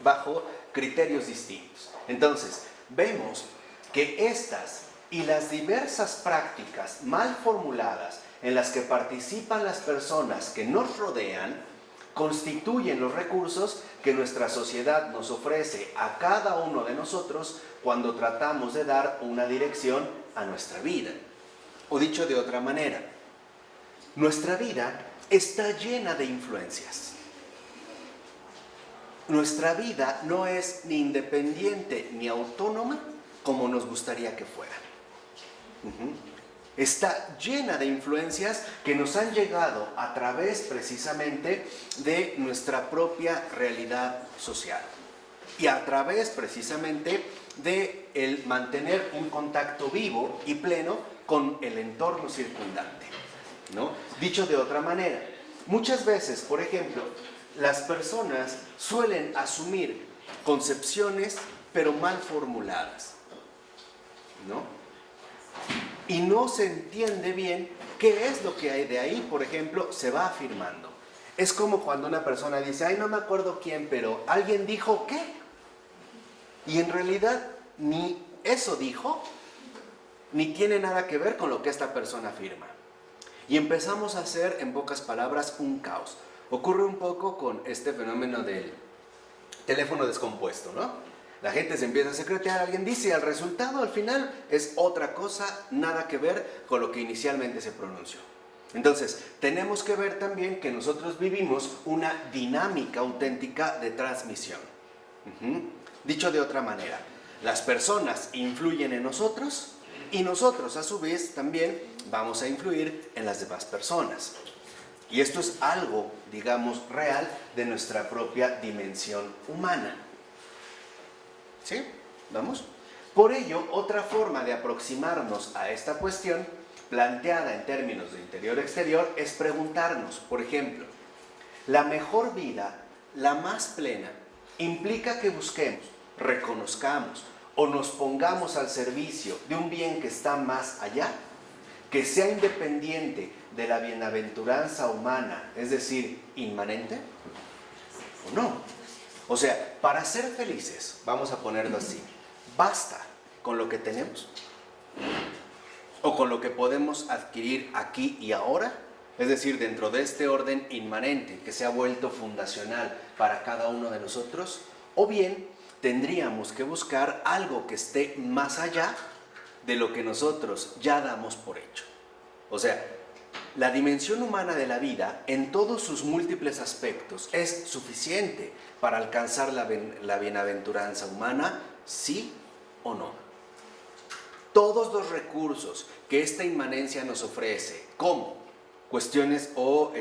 A: bajo criterios distintos. Entonces, vemos que estas y las diversas prácticas mal formuladas en las que participan las personas que nos rodean constituyen los recursos que nuestra sociedad nos ofrece a cada uno de nosotros cuando tratamos de dar una dirección a nuestra vida. O dicho de otra manera, nuestra vida está llena de influencias. Nuestra vida no es ni independiente ni autónoma como nos gustaría que fuera. Está llena de influencias que nos han llegado a través precisamente de nuestra propia realidad social y a través precisamente de el mantener un contacto vivo y pleno con el entorno circundante, ¿no? Dicho de otra manera, muchas veces, por ejemplo, las personas suelen asumir concepciones pero mal formuladas, ¿no? Y no se entiende bien qué es lo que hay de ahí, por ejemplo, se va afirmando. Es como cuando una persona dice, ay, no me acuerdo quién, pero alguien dijo qué. Y en realidad ni eso dijo, ni tiene nada que ver con lo que esta persona afirma. Y empezamos a hacer, en pocas palabras, un caos. Ocurre un poco con este fenómeno del teléfono descompuesto, ¿no? La gente se empieza a secretear, alguien dice, el resultado al final es otra cosa, nada que ver con lo que inicialmente se pronunció. Entonces, tenemos que ver también que nosotros vivimos una dinámica auténtica de transmisión. Dicho de otra manera, las personas influyen en nosotros y nosotros a su vez también vamos a influir en las demás personas. Y esto es algo, digamos, real de nuestra propia dimensión humana. ¿Sí? ¿Vamos? Por ello, otra forma de aproximarnos a esta cuestión, planteada en términos de interior-exterior, es preguntarnos, por ejemplo, ¿la mejor vida, la más plena, implica que busquemos, reconozcamos o nos pongamos al servicio de un bien que está más allá, que sea independiente de la bienaventuranza humana, es decir, inmanente? ¿O no? O sea, para ser felices, vamos a ponerlo así, ¿basta con lo que tenemos? ¿O con lo que podemos adquirir aquí y ahora? Es decir, dentro de este orden inmanente que se ha vuelto fundacional para cada uno de nosotros. ¿O bien tendríamos que buscar algo que esté más allá de lo que nosotros ya damos por hecho? O sea, la dimensión humana de la vida, en todos sus múltiples aspectos, ¿es suficiente para alcanzar la bienaventuranza humana? ¿Sí o no? Todos los recursos que esta inmanencia nos ofrece, como cuestiones o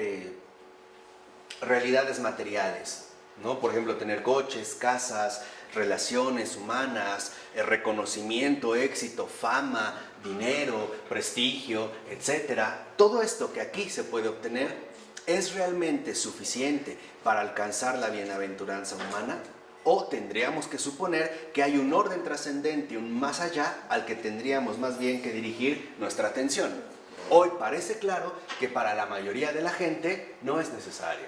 A: realidades materiales, ¿no? Por ejemplo, tener coches, casas, relaciones humanas, reconocimiento, éxito, fama, dinero, prestigio, etc. Todo esto que aquí se puede obtener, ¿es realmente suficiente para alcanzar la bienaventuranza humana? ¿O tendríamos que suponer que hay un orden trascendente, un más allá, al que tendríamos más bien que dirigir nuestra atención? Hoy parece claro que para la mayoría de la gente no es necesario.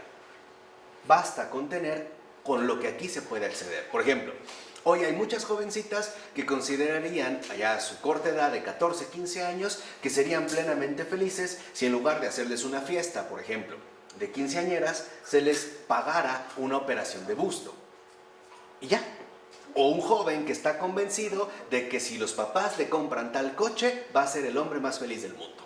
A: Basta con tener con lo que aquí se puede acceder. Por ejemplo, hoy hay muchas jovencitas que considerarían, allá a su corta edad de 14, 15 años, que serían plenamente felices si en lugar de hacerles una fiesta, por ejemplo, de quinceañeras, se les pagara una operación de busto. Y ya. O un joven que está convencido de que si los papás le compran tal coche, va a ser el hombre más feliz del mundo,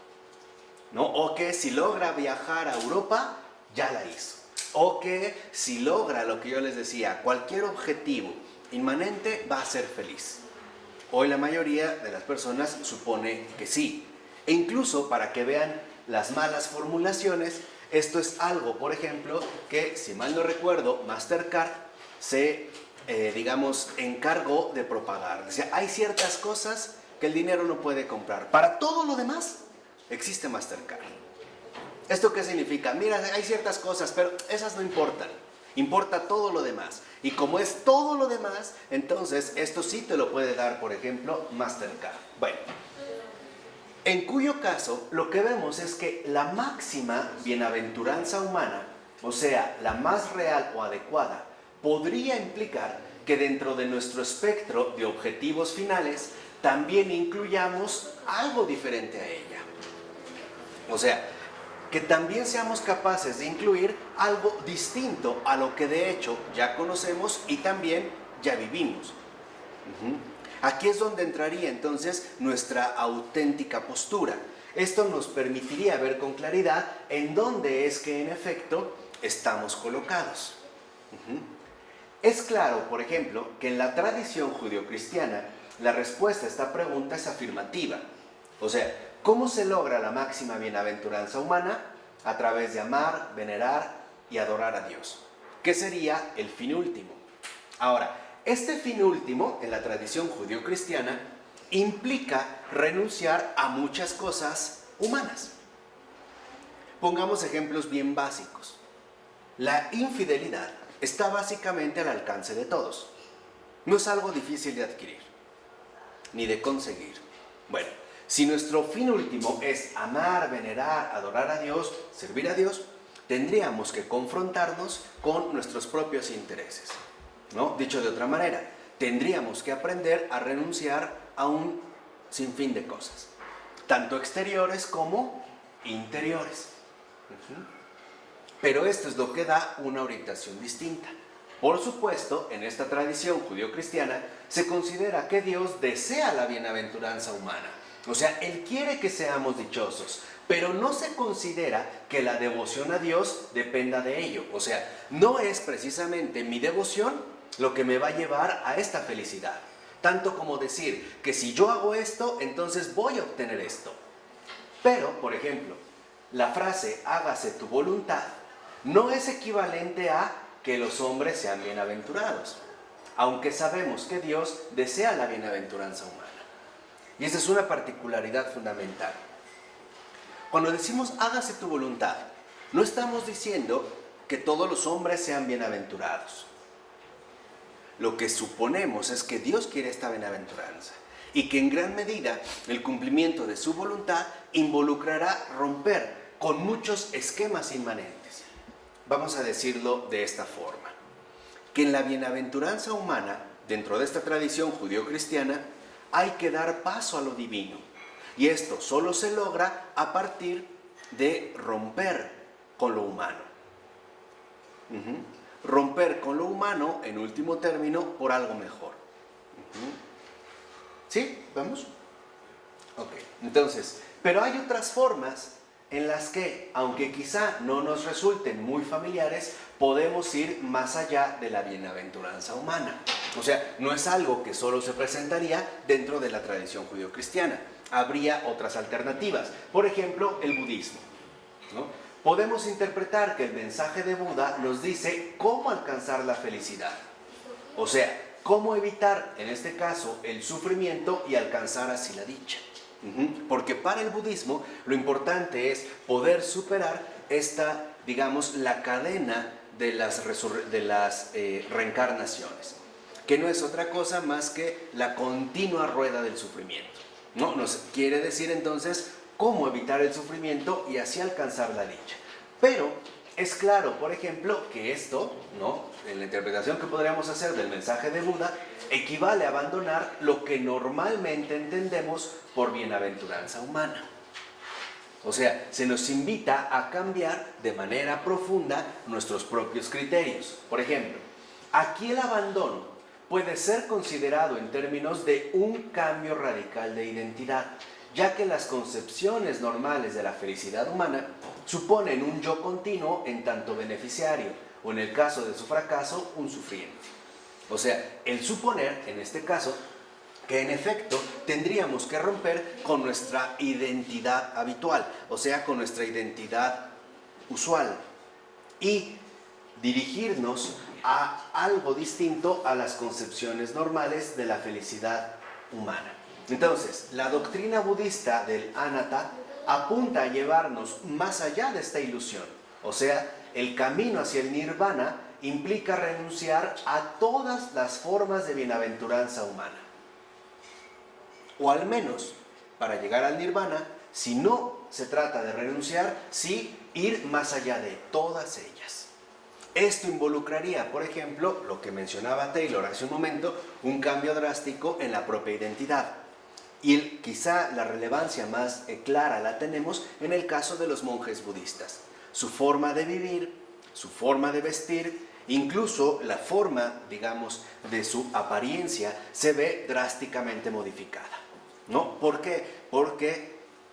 A: ¿no? O que si logra viajar a Europa, ya la hizo. O que si logra lo que yo les decía, cualquier objetivo inmanente, va a ser feliz. Hoy la mayoría de las personas supone que sí. E incluso para que vean las malas formulaciones, esto es algo, por ejemplo, que si mal no recuerdo, Mastercard se, encargó de propagar. O sea, hay ciertas cosas que el dinero no puede comprar. Para todo lo demás, existe Mastercard. ¿Esto qué significa? Mira, hay ciertas cosas, pero esas no importan. Importa todo lo demás. Y como es todo lo demás, entonces esto sí te lo puede dar, por ejemplo, Mastercard. Bueno, En cuyo caso, lo que vemos es que la máxima bienaventuranza humana, o sea, la más real o adecuada, podría implicar que dentro de nuestro espectro de objetivos finales también incluyamos algo diferente a ella. O sea, que también seamos capaces de incluir algo distinto a lo que de hecho ya conocemos y también ya vivimos. Aquí es donde entraría entonces nuestra auténtica postura. Esto nos permitiría ver con claridad en dónde es que en efecto estamos colocados. Es claro, por ejemplo, que en la tradición judeocristiana la respuesta a esta pregunta es afirmativa. O sea, ¿cómo se logra la máxima bienaventuranza humana? A través de amar, venerar y adorar a Dios, que sería el fin último. Ahora, este fin último, en la tradición judeocristiana, implica renunciar a muchas cosas humanas. Pongamos ejemplos bien básicos. La infidelidad está básicamente al alcance de todos. No es algo difícil de adquirir, ni de conseguir. Bueno, si nuestro fin último es amar, venerar, adorar a Dios, servir a Dios, tendríamos que confrontarnos con nuestros propios intereses, ¿no? Dicho de otra manera, tendríamos que aprender a renunciar a un sinfín de cosas, tanto exteriores como interiores. Pero esto es lo que da una orientación distinta. Por supuesto, en esta tradición judeocristiana se considera que Dios desea la bienaventuranza humana. O sea, Él quiere que seamos dichosos, pero no se considera que la devoción a Dios dependa de ello. O sea, no es precisamente mi devoción lo que me va a llevar a esta felicidad. Tanto como decir que si yo hago esto, entonces voy a obtener esto. Pero, por ejemplo, la frase hágase tu voluntad no es equivalente a que los hombres sean bienaventurados, aunque sabemos que Dios desea la bienaventuranza humana. Y esa es una particularidad fundamental. Cuando decimos hágase tu voluntad, no estamos diciendo que todos los hombres sean bienaventurados. Lo que suponemos es que Dios quiere esta bienaventuranza y que en gran medida el cumplimiento de su voluntad involucrará romper con muchos esquemas inmanentes. Vamos a decirlo de esta forma, que en la bienaventuranza humana, dentro de esta tradición judeocristiana, hay que dar paso a lo divino. Y esto solo se logra a partir de romper con lo humano. Romper con lo humano, en último término, por algo mejor. ¿Sí? ¿Vamos? Ok, entonces, pero hay otras formas en las que, aunque quizá no nos resulten muy familiares, podemos ir más allá de la bienaventuranza humana. O sea, no es algo que solo se presentaría dentro de la tradición judeocristiana. Habría otras alternativas. Por ejemplo, el budismo, ¿no? Podemos interpretar que el mensaje de Buda nos dice cómo alcanzar la felicidad. O sea, cómo evitar, en este caso, el sufrimiento y alcanzar así la dicha. Porque para el budismo lo importante es poder superar esta, digamos, la cadena de las reencarnaciones, que no es otra cosa más que la continua rueda del sufrimiento, ¿no? Nos quiere decir entonces cómo evitar el sufrimiento y así alcanzar la dicha. Pero es claro, por ejemplo, que esto, ¿no?, en la interpretación que podríamos hacer del mensaje de Buda, equivale a abandonar lo que normalmente entendemos por bienaventuranza humana. O sea, se nos invita a cambiar de manera profunda nuestros propios criterios. Por ejemplo, aquí el abandono puede ser considerado en términos de un cambio radical de identidad, ya que las concepciones normales de la felicidad humana suponen un yo continuo en tanto beneficiario, o en el caso de su fracaso, un sufriente. O sea, el suponer, en este caso, que en efecto tendríamos que romper con nuestra identidad habitual, o sea, con nuestra identidad usual, y dirigirnos a algo distinto a las concepciones normales de la felicidad humana. Entonces, la doctrina budista del anatta apunta a llevarnos más allá de esta ilusión, o sea, el camino hacia el nirvana implica renunciar a todas las formas de bienaventuranza humana. O al menos, para llegar al nirvana, si no se trata de renunciar, sí ir más allá de todas ellas. Esto involucraría, por ejemplo, lo que mencionaba Taylor hace un momento, un cambio drástico en la propia identidad. Y quizá la relevancia más clara la tenemos en el caso de los monjes budistas. Su forma de vivir, su forma de vestir, incluso la forma, digamos, de su apariencia se ve drásticamente modificada, ¿no? ¿Por qué? Porque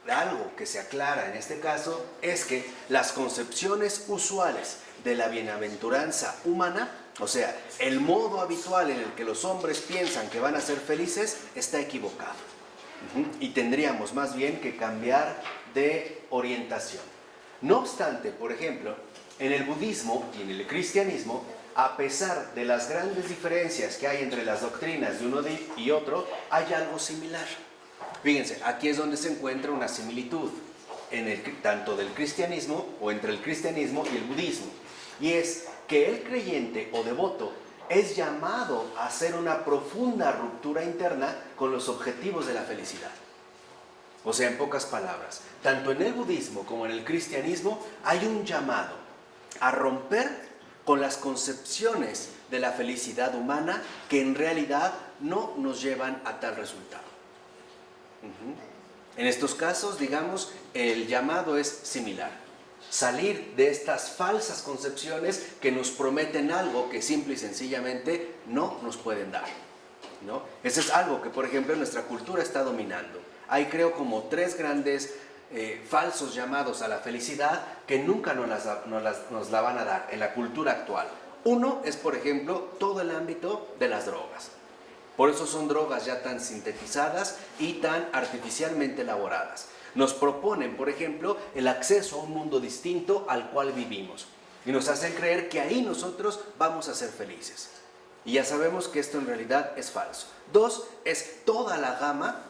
A: algo que se aclara en este caso es que las concepciones usuales de la bienaventuranza humana, o sea, el modo habitual en el que los hombres piensan que van a ser felices, está equivocado. Y tendríamos más bien que cambiar de orientación. No obstante, por ejemplo, en el budismo y en el cristianismo, a pesar de las grandes diferencias que hay entre las doctrinas de uno y otro, hay algo similar. Fíjense, aquí es donde se encuentra una similitud tanto del cristianismo o entre el cristianismo y el budismo. Y es que el creyente o devoto es llamado a hacer una profunda ruptura interna con los objetivos de la felicidad. O sea, en pocas palabras, tanto en el budismo como en el cristianismo hay un llamado a romper con las concepciones de la felicidad humana que en realidad no nos llevan a tal resultado. En estos casos, digamos, el llamado es similar. Salir de estas falsas concepciones que nos prometen algo que simple y sencillamente no nos pueden dar, ¿no? Eso es algo que, por ejemplo, en nuestra cultura está dominando. Hay, creo, como 3 grandes falsos llamados a la felicidad que nunca nos la van a dar en la cultura actual. Uno es, por ejemplo, todo el ámbito de las drogas. Por eso son drogas ya tan sintetizadas y tan artificialmente elaboradas. Nos proponen, por ejemplo, el acceso a un mundo distinto al cual vivimos. Y nos hacen creer que ahí nosotros vamos a ser felices. Y ya sabemos que esto en realidad es falso. 2, es toda la gama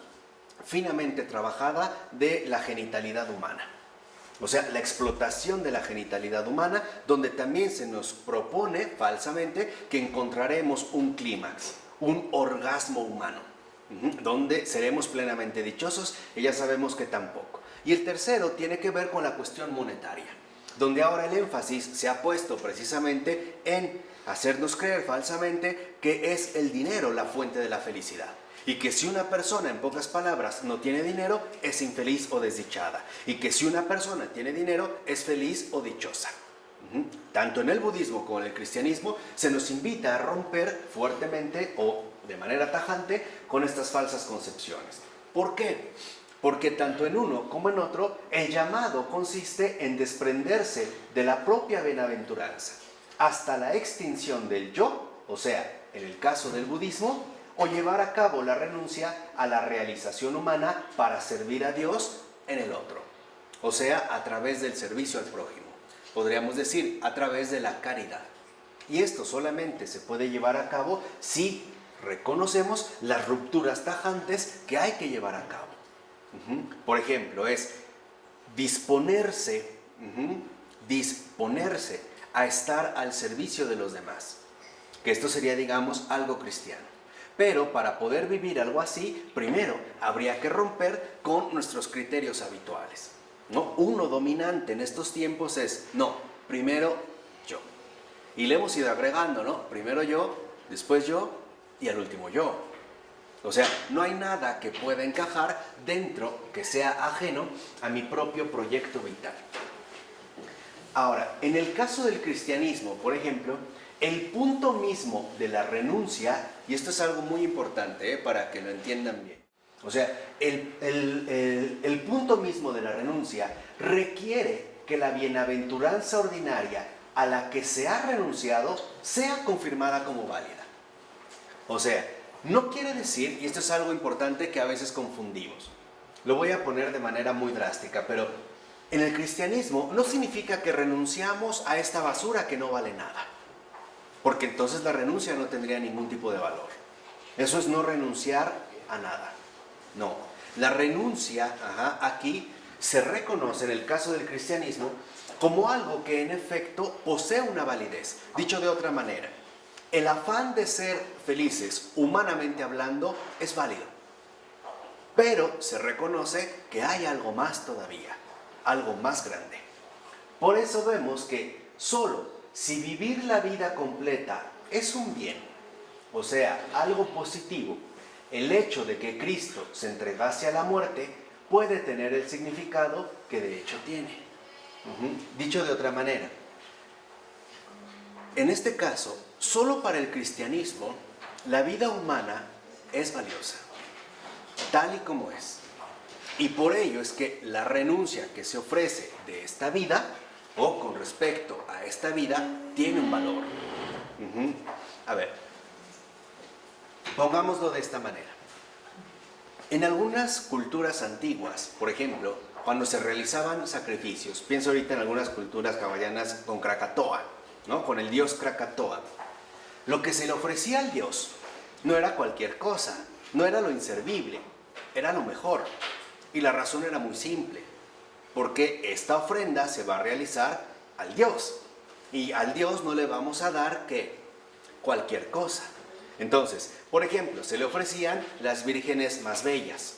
A: finamente trabajada de la genitalidad humana. O sea, la explotación de la genitalidad humana, donde también se nos propone falsamente que encontraremos un clímax, un orgasmo humano, donde seremos plenamente dichosos, y ya sabemos que tampoco. Y el tercero tiene que ver con la cuestión monetaria, donde ahora el énfasis se ha puesto precisamente en hacernos creer falsamente que es el dinero la fuente de la felicidad. Y que si una persona, en pocas palabras, no tiene dinero, es infeliz o desdichada. Y que si una persona tiene dinero, es feliz o dichosa. Tanto en el budismo como en el cristianismo se nos invita a romper fuertemente o de manera tajante con estas falsas concepciones. ¿Por qué? Porque tanto en uno como en otro el llamado consiste en desprenderse de la propia bienaventuranza hasta la extinción del yo, o sea, en el caso del budismo, o llevar a cabo la renuncia a la realización humana para servir a Dios en el otro, o sea, a través del servicio al prójimo. Podríamos decir, a través de la caridad. Y esto solamente se puede llevar a cabo si reconocemos las rupturas tajantes que hay que llevar a cabo. Por ejemplo, es disponerse a estar al servicio de los demás. Que esto sería, digamos, algo cristiano. Pero para poder vivir algo así, primero habría que romper con nuestros criterios habituales, ¿no? Uno dominante en estos tiempos es, no, primero yo. Y le hemos ido agregando, ¿no? Primero yo, después yo y al último yo. O sea, no hay nada que pueda encajar dentro que sea ajeno a mi propio proyecto vital. Ahora, en el caso del cristianismo, por ejemplo, el punto mismo de la renuncia, y esto es algo muy importante para que lo entiendan bien, o sea, el punto mismo de la renuncia requiere que la bienaventuranza ordinaria a la que se ha renunciado sea confirmada como válida. O sea, no quiere decir, y esto es algo importante que a veces confundimos, lo voy a poner de manera muy drástica, pero en el cristianismo no significa que renunciamos a esta basura que no vale nada, porque entonces la renuncia no tendría ningún tipo de valor. Eso es no renunciar a nada. No, la renuncia aquí se reconoce en el caso del cristianismo como algo que en efecto posee una validez. Dicho de otra manera, el afán de ser felices, humanamente hablando, es válido. pero se reconoce que hay algo más todavía, algo más grande. Por eso vemos que solo si vivir la vida completa es un bien, o sea, algo positivo, el hecho de que Cristo se entregase a la muerte puede tener el significado que de hecho tiene. Dicho de otra manera, en este caso, solo para el cristianismo, la vida humana es valiosa, tal y como es. Y por ello es que la renuncia que se ofrece de esta vida, o con respecto a esta vida, tiene un valor. A ver, pongámoslo de esta manera. En algunas culturas antiguas, por ejemplo, cuando se realizaban sacrificios, pienso ahorita en algunas culturas hawaianas con Krakatoa, ¿no? Con el dios Krakatoa, lo que se le ofrecía al dios no era cualquier cosa, no era lo inservible, era lo mejor. Y la razón era muy simple, porque esta ofrenda se va a realizar al dios, y al dios no le vamos a dar ¿qué? Cualquier cosa. Entonces, por ejemplo, se le ofrecían las vírgenes más bellas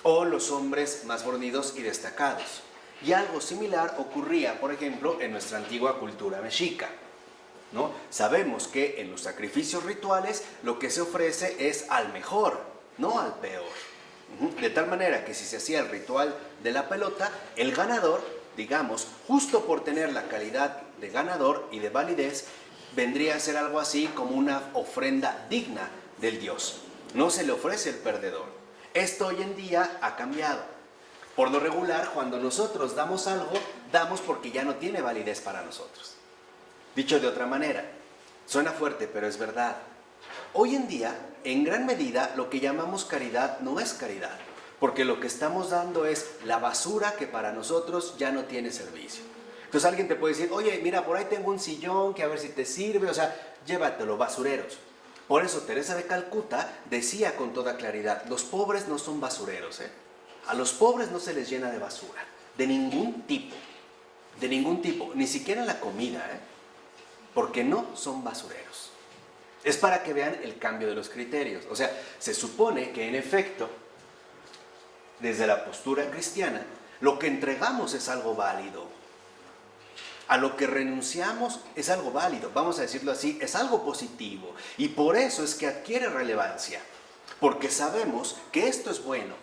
A: o los hombres más fornidos y destacados. Y algo similar ocurría, por ejemplo, en nuestra antigua cultura mexica, ¿no? Sabemos que en los sacrificios rituales lo que se ofrece es al mejor, no al peor. De tal manera que si se hacía el ritual de la pelota, el ganador, digamos, justo por tener la calidad de ganador y de validez, vendría a ser algo así como una ofrenda digna del dios. No se le ofrece el perdedor. Esto hoy en día ha cambiado. Por lo regular, cuando nosotros damos algo, damos porque ya no tiene validez para nosotros. Dicho de otra manera, suena fuerte, pero es verdad. Hoy en día, en gran medida, lo que llamamos caridad no es caridad, porque lo que estamos dando es la basura que para nosotros ya no tiene servicio. Entonces alguien te puede decir, oye, mira, por ahí tengo un sillón que a ver si te sirve, o sea, llévatelo, basureros. Por eso Teresa de Calcuta decía con toda claridad, los pobres no son basureros, ¿eh? A los pobres no se les llena de basura, de ningún tipo, ni siquiera la comida, ¿eh? Porque no son basureros. Es para que vean el cambio de los criterios. O sea, se supone que en efecto, desde la postura cristiana, lo que entregamos es algo válido. A lo que renunciamos es algo válido, vamos a decirlo así, es algo positivo. Y por eso es que adquiere relevancia, porque sabemos que esto es bueno,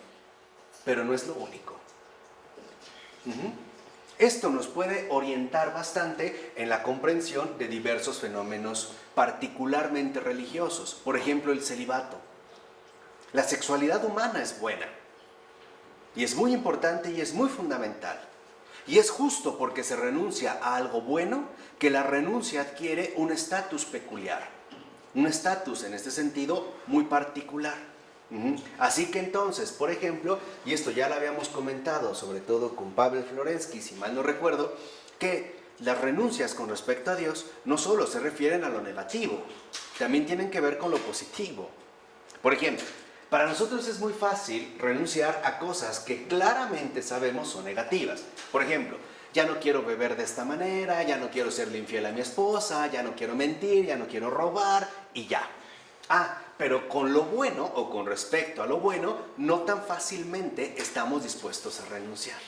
A: pero no es lo único. Esto nos puede orientar bastante en la comprensión de diversos fenómenos particularmente religiosos. Por ejemplo, el celibato. La sexualidad humana es buena, y es muy importante y es muy fundamental. Y es justo porque se renuncia a algo bueno que la renuncia adquiere un estatus peculiar. Un estatus, en este sentido, muy particular. Así que entonces, por ejemplo, y esto ya lo habíamos comentado, sobre todo con Pavel Florensky, si mal no recuerdo, que las renuncias con respecto a Dios no solo se refieren a lo negativo, también tienen que ver con lo positivo. Por ejemplo, para nosotros es muy fácil renunciar a cosas que claramente sabemos son negativas. Por ejemplo, ya no quiero beber de esta manera, ya no quiero serle infiel a mi esposa, ya no quiero mentir, ya no quiero robar y ya. Pero con lo bueno o con respecto a lo bueno, no tan fácilmente estamos dispuestos a renunciar.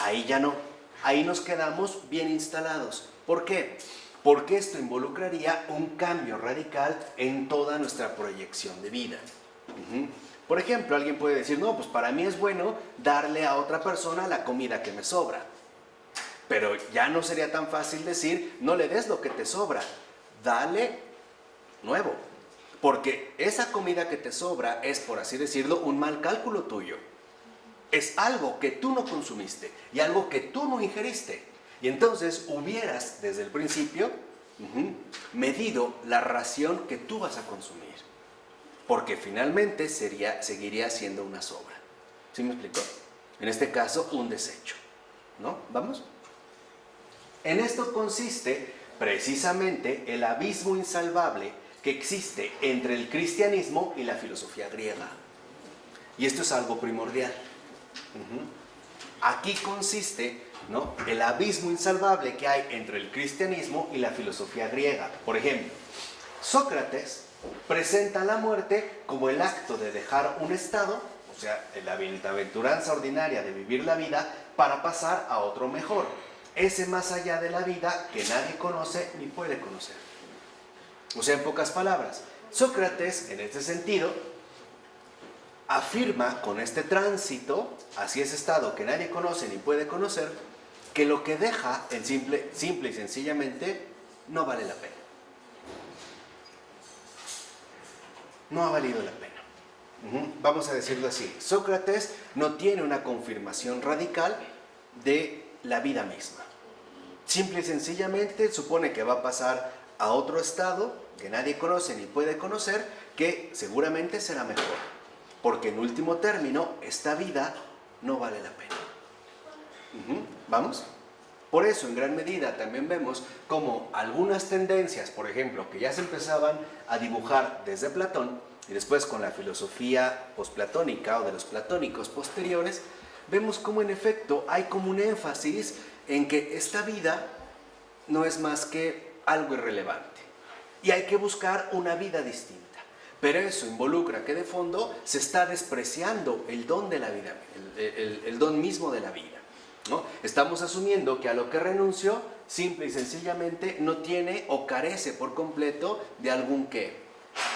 A: Ahí ya no, ahí nos quedamos bien instalados. ¿Por qué? Porque esto involucraría un cambio radical en toda nuestra proyección de vida. Por ejemplo, alguien puede decir, no, pues para mí es bueno darle a otra persona la comida que me sobra. Pero ya no sería tan fácil decir, no le des lo que te sobra, dale nuevo. Porque esa comida que te sobra es, por así decirlo, un mal cálculo tuyo. Es algo que tú no consumiste y algo que tú no ingeriste. Y entonces hubieras, desde el principio, medido la ración que tú vas a consumir. Porque finalmente seguiría siendo una sobra. ¿Sí me explicó? En este caso, un desecho. ¿No? ¿Vamos? En esto consiste precisamente el abismo insalvable que existe entre el cristianismo y la filosofía griega. Y esto es algo primordial. Aquí consiste, ¿no?, el abismo insalvable que hay entre el cristianismo y la filosofía griega. Por ejemplo, Sócrates presenta la muerte como el acto de dejar un estado o sea, la bienaventuranza ordinaria de vivir la vida para pasar a otro mejor. Ese más allá de la vida que nadie conoce ni puede conocer. O sea, en pocas palabras, Sócrates, en este sentido, afirma con este tránsito hacia ese estado que nadie conoce ni puede conocer, que lo que deja, en simple y sencillamente, no vale la pena. No ha valido la pena. Vamos a decirlo así. Sócrates no tiene una confirmación radical de la vida misma. Simple y sencillamente supone que va a pasar a otro estado que nadie conoce ni puede conocer, que seguramente será mejor. Porque en último término, esta vida no vale la pena. ¿Vamos? Por eso, en gran medida, también vemos como algunas tendencias, por ejemplo, que ya se empezaban a dibujar desde Platón, y después con la filosofía posplatónica o de los platónicos posteriores, vemos como en efecto hay como un énfasis en que esta vida no es más que algo irrelevante. Y hay que buscar una vida distinta. Pero eso involucra que de fondo se está despreciando el don de la vida, el don mismo de la vida, ¿no? Estamos asumiendo que a lo que renuncio, simple y sencillamente no tiene o carece por completo de algún ¿qué?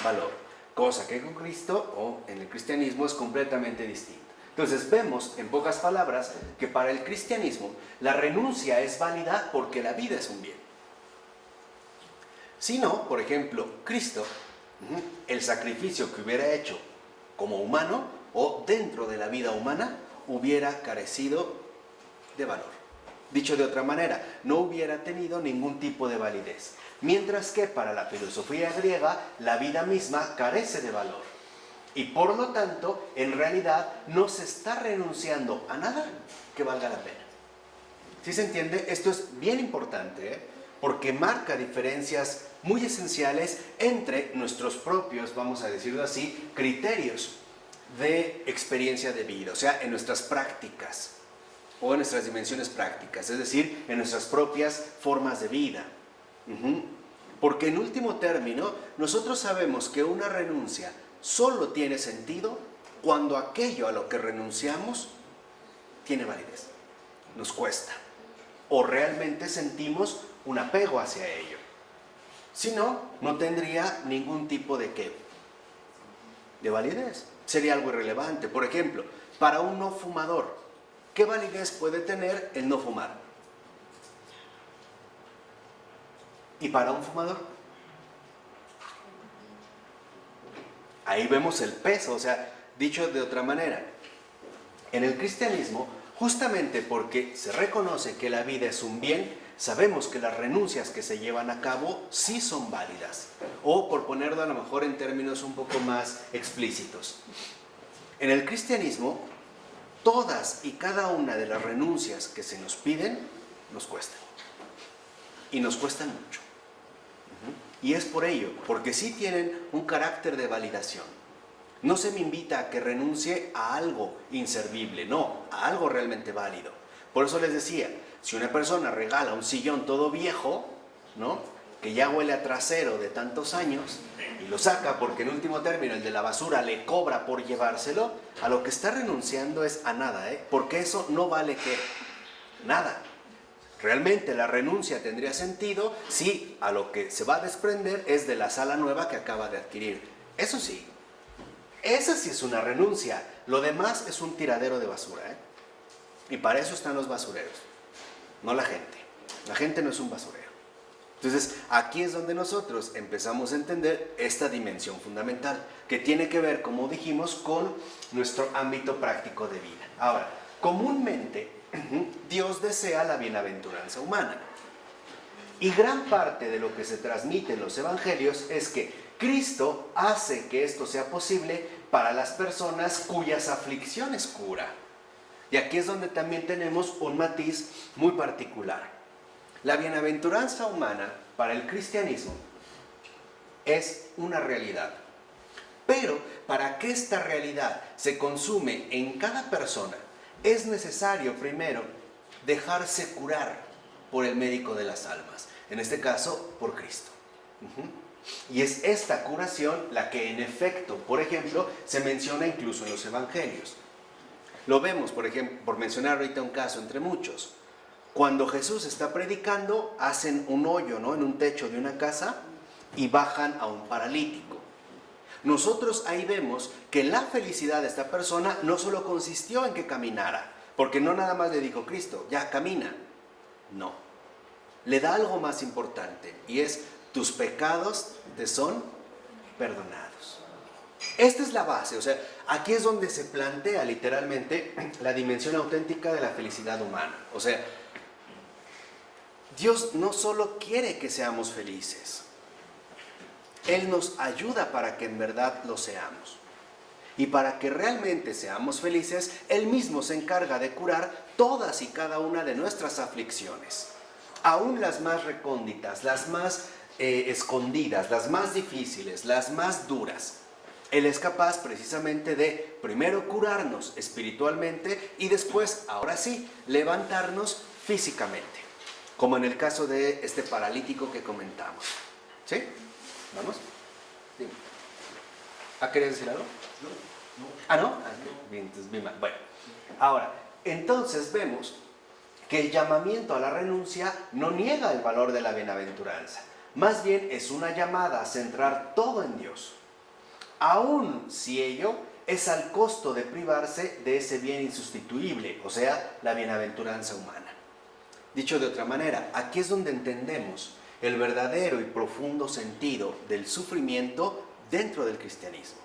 A: Valor. Cosa que con Cristo o en el cristianismo es completamente distinta. Entonces vemos, en pocas palabras, que para el cristianismo la renuncia es válida porque la vida es un bien. Si no, por ejemplo, Cristo, el sacrificio que hubiera hecho como humano o dentro de la vida humana, hubiera carecido de valor. Dicho de otra manera, no hubiera tenido ningún tipo de validez. Mientras que para la filosofía griega, la vida misma carece de valor. Y por lo tanto, en realidad, no se está renunciando a nada que valga la pena. ¿Sí se entiende? Esto es bien importante, porque marca diferencias muy esenciales entre nuestros propios, vamos a decirlo así, criterios de experiencia de vida, o sea, en nuestras prácticas o en nuestras dimensiones prácticas, es decir, en nuestras propias formas de vida. Porque en último término, nosotros sabemos que una renuncia solo tiene sentido cuando aquello a lo que renunciamos tiene validez, nos cuesta, o realmente sentimos un apego hacia ello. Si no, no tendría ningún tipo de ¿qué? De validez. Sería algo irrelevante. Por ejemplo, para un no fumador, ¿qué validez puede tener el no fumar? ¿Y para un fumador? Ahí vemos el peso, o sea, dicho de otra manera, en el cristianismo, justamente porque se reconoce que la vida es un bien, sabemos que las renuncias que se llevan a cabo sí son válidas. O, por ponerlo a lo mejor en términos un poco más explícitos, en el cristianismo, todas y cada una de las renuncias que se nos piden, nos cuestan. Y nos cuestan mucho. Y es por ello, porque sí tienen un carácter de validación. No se me invita a que renuncie a algo inservible, no, a algo realmente válido. Por eso les decía, si una persona regala un sillón todo viejo, ¿no?, que ya huele a trasero de tantos años, y lo saca porque en último término el de la basura le cobra por llevárselo, a lo que está renunciando es a nada, porque eso no vale ¿qué? Nada. Realmente la renuncia tendría sentido si a lo que se va a desprender es de la sala nueva que acaba de adquirir. Eso sí, esa sí es una renuncia. Lo demás es un tiradero de basura, Y para eso están los basureros, no la gente. La gente no es un basurero. Entonces, aquí es donde nosotros empezamos a entender esta dimensión fundamental, que tiene que ver, como dijimos, con nuestro ámbito práctico de vida. Ahora, comúnmente, Dios desea la bienaventuranza humana. Y gran parte de lo que se transmite en los evangelios es que Cristo hace que esto sea posible para las personas cuyas aflicciones cura. Y aquí es donde también tenemos un matiz muy particular. La bienaventuranza humana para el cristianismo es una realidad. Pero para que esta realidad se consume en cada persona, es necesario primero dejarse curar por el médico de las almas, en este caso por Cristo. Y es esta curación la que en efecto, por ejemplo, se menciona incluso en los evangelios. Lo vemos, por ejemplo, por mencionar ahorita un caso entre muchos. Cuando Jesús está predicando, hacen un hoyo, ¿no?, en un techo de una casa y bajan a un paralítico. Nosotros ahí vemos que la felicidad de esta persona no solo consistió en que caminara, porque no nada más le dijo Cristo, ya camina. No, le da algo más importante y es: tus pecados te son perdonados. Esta es la base, o sea, aquí es donde se plantea literalmente la dimensión auténtica de la felicidad humana. O sea, Dios no solo quiere que seamos felices, Él nos ayuda para que en verdad lo seamos. Y para que realmente seamos felices, Él mismo se encarga de curar todas y cada una de nuestras aflicciones. Aún las más recónditas, las más escondidas, las más difíciles, las más duras. Él es capaz precisamente de primero curarnos espiritualmente y después, ahora sí, levantarnos físicamente. Como en el caso de este paralítico que comentamos. ¿Sí? ¿Vamos? Dime. ¿Querías decir algo? No. ¿No? Bien, entonces bien mal. Bueno, ahora, entonces vemos que el llamamiento a la renuncia no niega el valor de la bienaventuranza. Más bien es una llamada a centrar todo en Dios. Aun si ello es al costo de privarse de ese bien insustituible, o sea, la bienaventuranza humana. Dicho de otra manera, aquí es donde entendemos el verdadero y profundo sentido del sufrimiento dentro del cristianismo.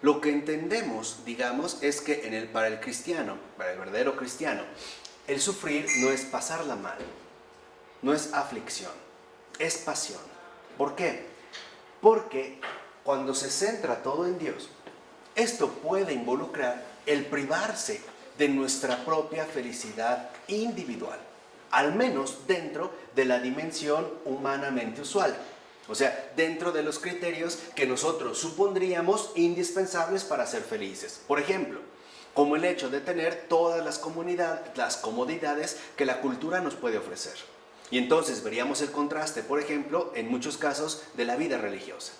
A: Lo que entendemos, digamos, es que para el cristiano, para el verdadero cristiano, el sufrir no es pasarla mal, no es aflicción, es pasión. ¿Por qué? Porque cuando se centra todo en Dios, esto puede involucrar el privarse de nuestra propia felicidad individual, al menos dentro de la dimensión humanamente usual. O sea, dentro de los criterios que nosotros supondríamos indispensables para ser felices. Por ejemplo, como el hecho de tener todas las comodidades que la cultura nos puede ofrecer. Y entonces veríamos el contraste, por ejemplo, en muchos casos de la vida religiosa,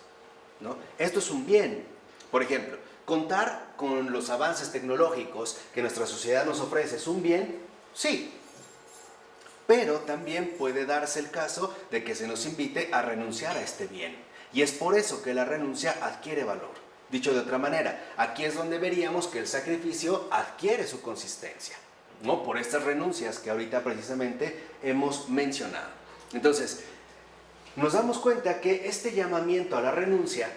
A: ¿no? Esto es un bien. Por ejemplo, contar con los avances tecnológicos que nuestra sociedad nos ofrece es un bien, sí. Pero también puede darse el caso de que se nos invite a renunciar a este bien. Y es por eso que la renuncia adquiere valor. Dicho de otra manera, aquí es donde veríamos que el sacrificio adquiere su consistencia, ¿no? Por estas renuncias que ahorita precisamente hemos mencionado. Entonces, nos damos cuenta que este llamamiento a la renuncia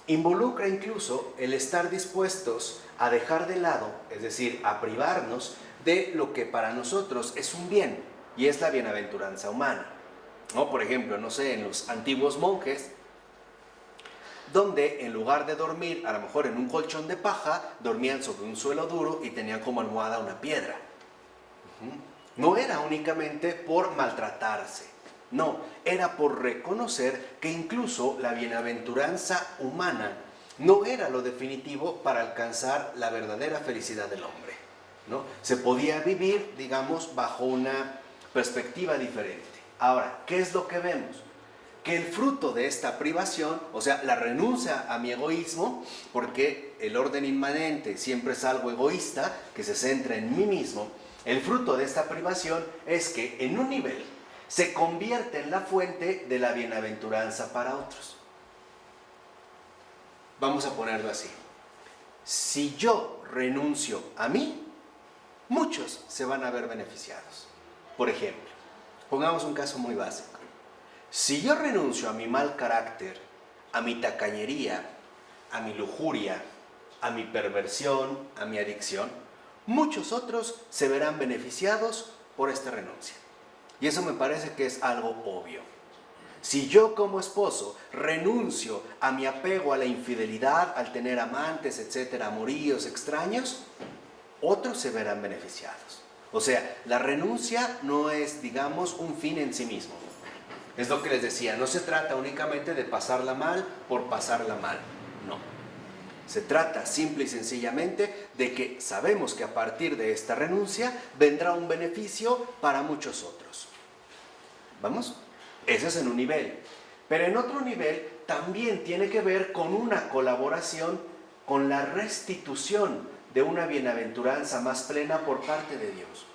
A: involucra incluso el estar dispuestos a dejar de lado, es decir, a privarnos de lo que para nosotros es un bien, y es la bienaventuranza humana, ¿no? Por ejemplo, no sé, en los antiguos monjes, donde en lugar de dormir a lo mejor en un colchón de paja, dormían sobre un suelo duro y tenían como almohada una piedra. No era únicamente por maltratarse, no, era por reconocer que incluso la bienaventuranza humana no era lo definitivo para alcanzar la verdadera felicidad del hombre, ¿no? Se podía vivir, digamos, bajo una perspectiva diferente. Ahora, ¿qué es lo que vemos? Que el fruto de esta privación, o sea, la renuncia a mi egoísmo, porque el orden inmanente siempre es algo egoísta, que se centra en mí mismo, el fruto de esta privación es que en un nivel se convierte en la fuente de la bienaventuranza para otros. Vamos a ponerlo así. Si yo renuncio a mí, muchos se van a ver beneficiados. Por ejemplo, pongamos un caso muy básico. Si yo renuncio a mi mal carácter, a mi tacañería, a mi lujuria, a mi perversión, a mi adicción, muchos otros se verán beneficiados por esta renuncia. Y eso me parece que es algo obvio. Si yo como esposo renuncio a mi apego a la infidelidad, al tener amantes, etcétera, amoríos extraños, otros se verán beneficiados. O sea, la renuncia no es, digamos, un fin en sí mismo. Es lo que les decía, no se trata únicamente de pasarla mal por pasarla mal, no. Se trata simple y sencillamente de que sabemos que a partir de esta renuncia vendrá un beneficio para muchos otros. ¿Vamos? Ese es en un nivel. Pero en otro nivel también tiene que ver con una colaboración con la restitución de una bienaventuranza más plena por parte de Dios.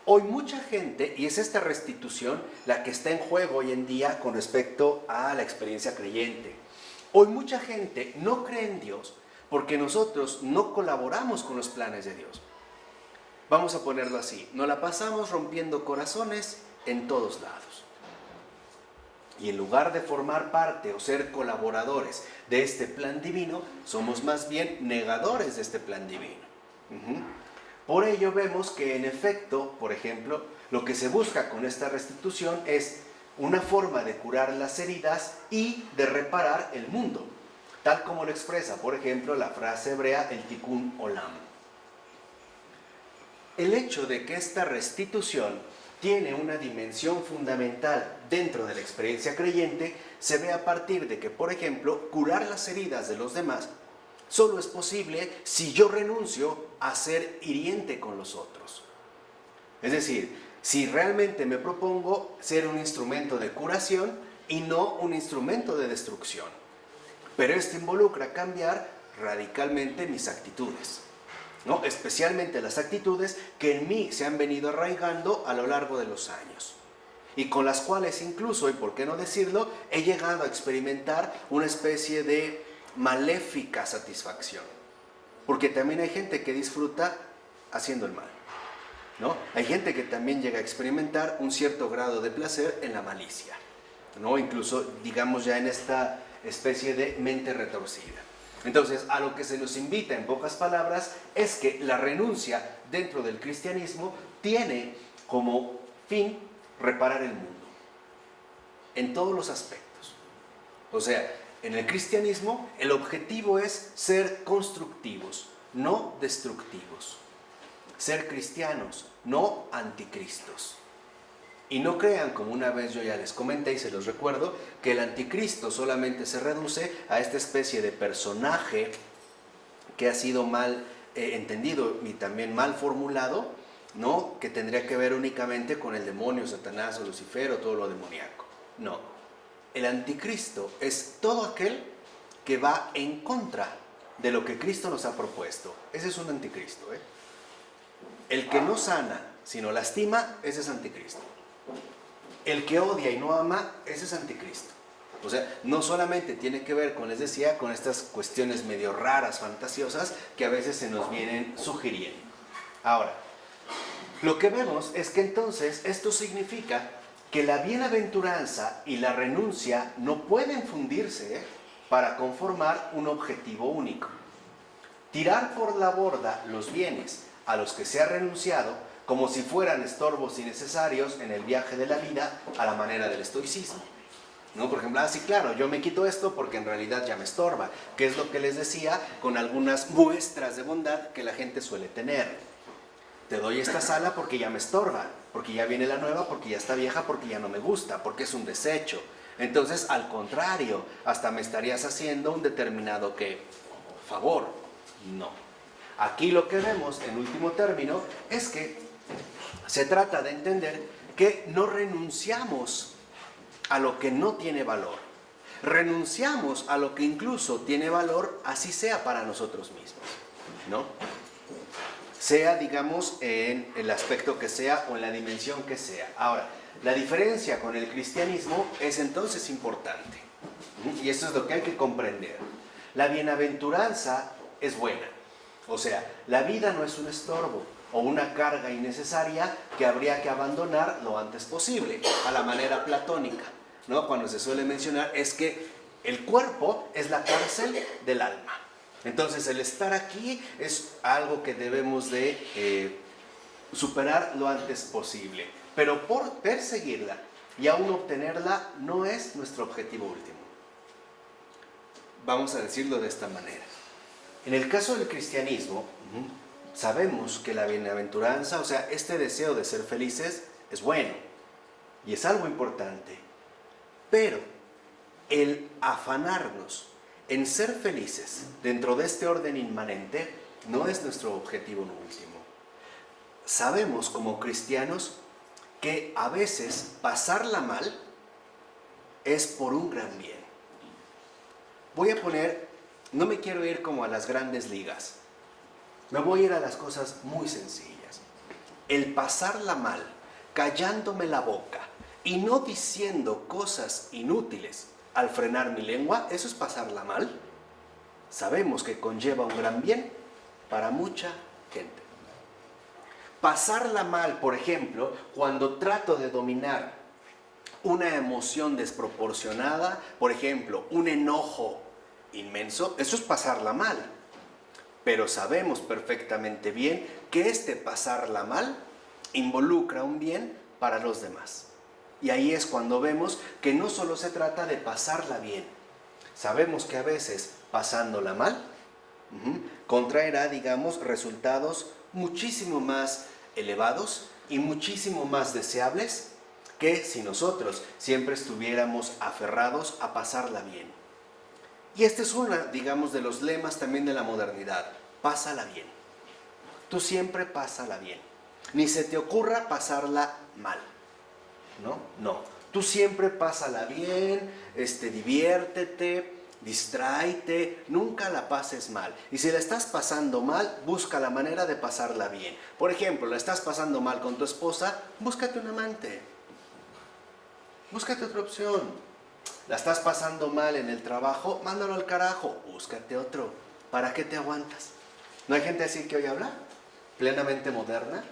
A: Hoy mucha gente, y es esta restitución la que está en juego hoy en día con respecto a la experiencia creyente. Hoy mucha gente no cree en Dios porque nosotros no colaboramos con los planes de Dios. Vamos a ponerlo así, nos la pasamos rompiendo corazones en todos lados. Y en lugar de formar parte o ser colaboradores de este plan divino, somos más bien negadores de este plan divino. Por ello vemos que en efecto, por ejemplo, lo que se busca con esta restitución es una forma de curar las heridas y de reparar el mundo, tal como lo expresa, por ejemplo, la frase hebrea, el tikkun olam. El hecho de que esta restitución tiene una dimensión fundamental dentro de la experiencia creyente se ve a partir de que, por ejemplo, curar las heridas de los demás solo es posible si yo renuncio a ser hiriente con los otros. Es decir, si realmente me propongo ser un instrumento de curación y no un instrumento de destrucción. Pero esto involucra cambiar radicalmente mis actitudes, ¿no? Especialmente las actitudes que en mí se han venido arraigando a lo largo de los años y con las cuales incluso, y por qué no decirlo, he llegado a experimentar una especie de maléfica satisfacción, porque también hay gente que disfruta haciendo el mal, ¿no? Hay gente que también llega a experimentar un cierto grado de placer en la malicia, ¿no? Incluso, digamos, ya en esta especie de mente retorcida. Entonces, a lo que se nos invita, en pocas palabras, es que la renuncia dentro del cristianismo tiene como fin reparar el mundo, en todos los aspectos. O sea, en el cristianismo, el objetivo es ser constructivos, no destructivos. Ser cristianos, no anticristos. Y no crean, como una vez yo ya les comenté y se los recuerdo, que el anticristo solamente se reduce a esta especie de personaje que ha sido mal entendido y también mal formulado, ¿no? Que tendría que ver únicamente con el demonio, Satanás o Lucifer o todo lo demoníaco. No. El anticristo es todo aquel que va en contra de lo que Cristo nos ha propuesto. Ese es un anticristo, ¿eh? El que no sana, sino lastima, ese es anticristo. El que odia y no ama, ese es anticristo. O sea, no solamente tiene que ver con, les decía, con estas cuestiones medio raras, fantasiosas, que a veces se nos vienen sugiriendo. Ahora, lo que vemos es que entonces esto significa que la bienaventuranza y la renuncia no pueden fundirse para conformar un objetivo único. Tirar por la borda los bienes a los que se ha renunciado como si fueran estorbos innecesarios en el viaje de la vida a la manera del estoicismo, ¿no? Por ejemplo, sí, claro, yo me quito esto porque en realidad ya me estorba, que es lo que les decía con algunas muestras de bondad que la gente suele tener. Te doy esta sala porque ya me estorba, porque ya viene la nueva, porque ya está vieja, porque ya no me gusta, porque es un desecho. Entonces, al contrario, hasta me estarías haciendo un determinado ¿qué? Favor. No. Aquí lo que vemos, en último término, es que se trata de entender que no renunciamos a lo que no tiene valor. Renunciamos a lo que incluso tiene valor, así sea para nosotros mismos, ¿no? Sea, digamos, en el aspecto que sea o en la dimensión que sea. Ahora, la diferencia con el cristianismo es entonces importante. Y eso es lo que hay que comprender. La bienaventuranza es buena. O sea, la vida no es un estorbo o una carga innecesaria que habría que abandonar lo antes posible, a la manera platónica, ¿no? Cuando se suele mencionar es que el cuerpo es la cárcel del alma. Entonces el estar aquí es algo que debemos de superar lo antes posible. Pero por perseguirla y aún obtenerla no es nuestro objetivo último. Vamos a decirlo de esta manera. En el caso del cristianismo, sabemos que la bienaventuranza, o sea, este deseo de ser felices es bueno y es algo importante. Pero el afanarnos en ser felices dentro de este orden inmanente no es nuestro objetivo último. Sabemos como cristianos que a veces pasarla mal es por un gran bien. Voy a poner, no me quiero ir como a las grandes ligas, me voy a ir a las cosas muy sencillas. El pasarla mal, callándome la boca y no diciendo cosas inútiles al frenar mi lengua, ¿eso es pasarla mal? Sabemos que conlleva un gran bien para mucha gente. Pasarla mal, por ejemplo, cuando trato de dominar una emoción desproporcionada, por ejemplo, un enojo inmenso, eso es pasarla mal. Pero sabemos perfectamente bien que este pasarla mal involucra un bien para los demás. Y ahí es cuando vemos que no solo se trata de pasarla bien. Sabemos que a veces pasándola mal, contraerá, digamos, resultados muchísimo más elevados y muchísimo más deseables que si nosotros siempre estuviéramos aferrados a pasarla bien. Y este es uno, digamos, de los lemas también de la modernidad. Pásala bien. Tú siempre pásala bien. Ni se te ocurra pasarla mal. No. Tú siempre pásala bien, diviértete, distráete, nunca la pases mal. Y si la estás pasando mal, busca la manera de pasarla bien. Por ejemplo, la estás pasando mal con tu esposa, búscate un amante. Búscate otra opción. La estás pasando mal en el trabajo, mándalo al carajo, búscate otro. ¿Para qué te aguantas? ¿No hay gente así que hoy habla? Plenamente moderna.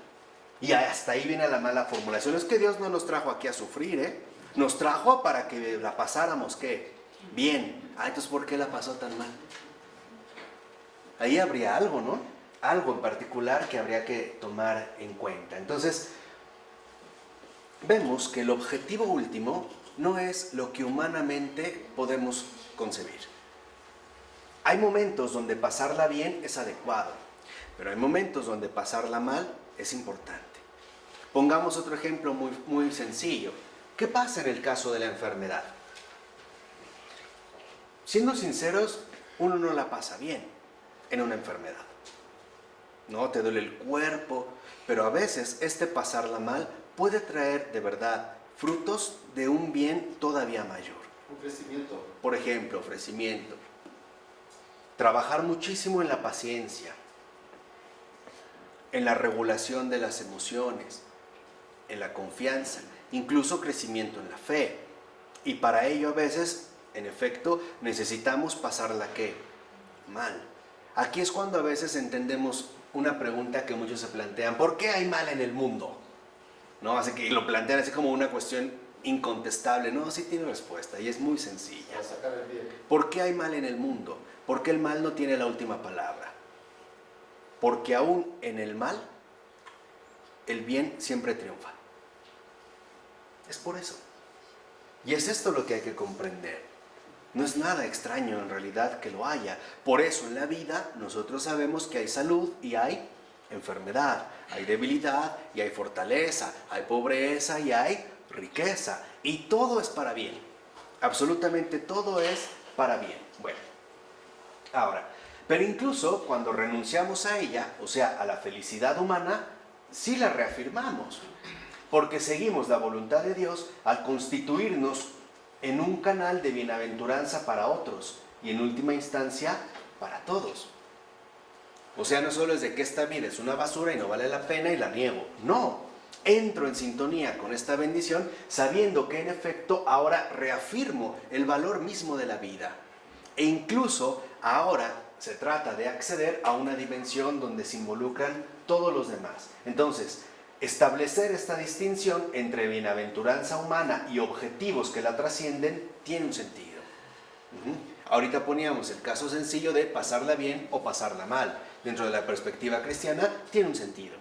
A: Y hasta ahí viene la mala formulación. Es que Dios no nos trajo aquí a sufrir, ¿eh? Nos trajo para que la pasáramos, ¿qué? Bien. Entonces, ¿por qué la pasó tan mal? Ahí habría algo, ¿no? Algo en particular que habría que tomar en cuenta. Entonces, vemos que el objetivo último no es lo que humanamente podemos concebir. Hay momentos donde pasarla bien es adecuado, pero hay momentos donde pasarla mal es importante. Pongamos otro ejemplo muy sencillo. ¿Qué pasa en el caso de la enfermedad? Siendo sinceros, uno no la pasa bien en una enfermedad. No, te duele el cuerpo, pero a veces pasarla mal puede traer de verdad frutos de un bien todavía mayor.
B: Un crecimiento.
A: Por ejemplo, ofrecimiento. Trabajar muchísimo en la paciencia, en la regulación de las emociones, en la confianza, incluso crecimiento en la fe. Y para ello a veces, en efecto, necesitamos pasarla ¿qué? Mal. Aquí es cuando a veces entendemos una pregunta que muchos se plantean: ¿por qué hay mal en el mundo? ¿No? Así que lo plantean así como una cuestión incontestable. No, sí tiene respuesta y es muy sencilla. ¿Por qué hay mal en el mundo? Porque el mal no tiene la última palabra. Porque aún en el mal, el bien siempre triunfa. Es por eso. Y es esto lo que hay que comprender. No es nada extraño en realidad que lo haya. Por eso en la vida nosotros sabemos que hay salud y hay enfermedad, hay debilidad y hay fortaleza, hay pobreza y hay riqueza. Y todo es para bien. Absolutamente todo es para bien. Bueno, ahora, pero incluso cuando renunciamos a ella, o sea, a la felicidad humana, sí la reafirmamos. Porque seguimos la voluntad de Dios al constituirnos en un canal de bienaventuranza para otros y en última instancia para todos. O sea, no solo es de que esta vida es una basura y no vale la pena y la niego. No, entro en sintonía con esta bendición sabiendo que en efecto ahora reafirmo el valor mismo de la vida. E incluso ahora se trata de acceder a una dimensión donde se involucran todos los demás. Entonces, establecer esta distinción entre bienaventuranza humana y objetivos que la trascienden tiene un sentido. Ahorita poníamos el caso sencillo de pasarla bien o pasarla mal. Dentro de la perspectiva cristiana tiene un sentido,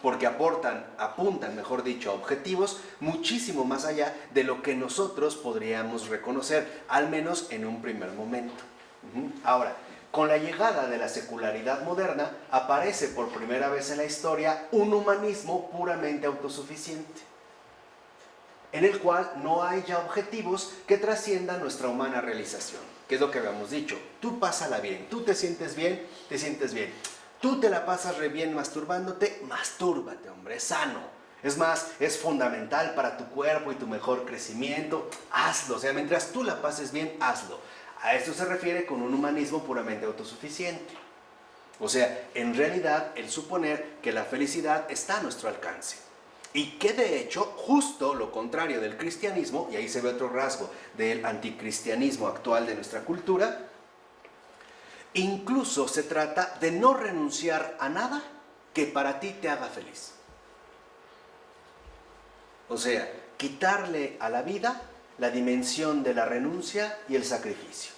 A: porque apuntan, mejor dicho, a objetivos muchísimo más allá de lo que nosotros podríamos reconocer, al menos en un primer momento. Ahora, con la llegada de la secularidad moderna, aparece por primera vez en la historia un humanismo puramente autosuficiente, en el cual no hay ya objetivos que trasciendan nuestra humana realización, que es lo que habíamos dicho. Tú pásala bien, tú te sientes bien, te sientes bien. Tú te la pasas re bien masturbándote, mastúrbate, hombre, es sano. Es más, es fundamental para tu cuerpo y tu mejor crecimiento. Hazlo, o sea, mientras tú la pases bien, hazlo. A esto se refiere con un humanismo puramente autosuficiente. O sea, en realidad, el suponer que la felicidad está a nuestro alcance. Y que de hecho, justo lo contrario del cristianismo, y ahí se ve otro rasgo del anticristianismo actual de nuestra cultura, incluso se trata de no renunciar a nada que para ti te haga feliz. O sea, quitarle a la vida la dimensión de la renuncia y el sacrificio.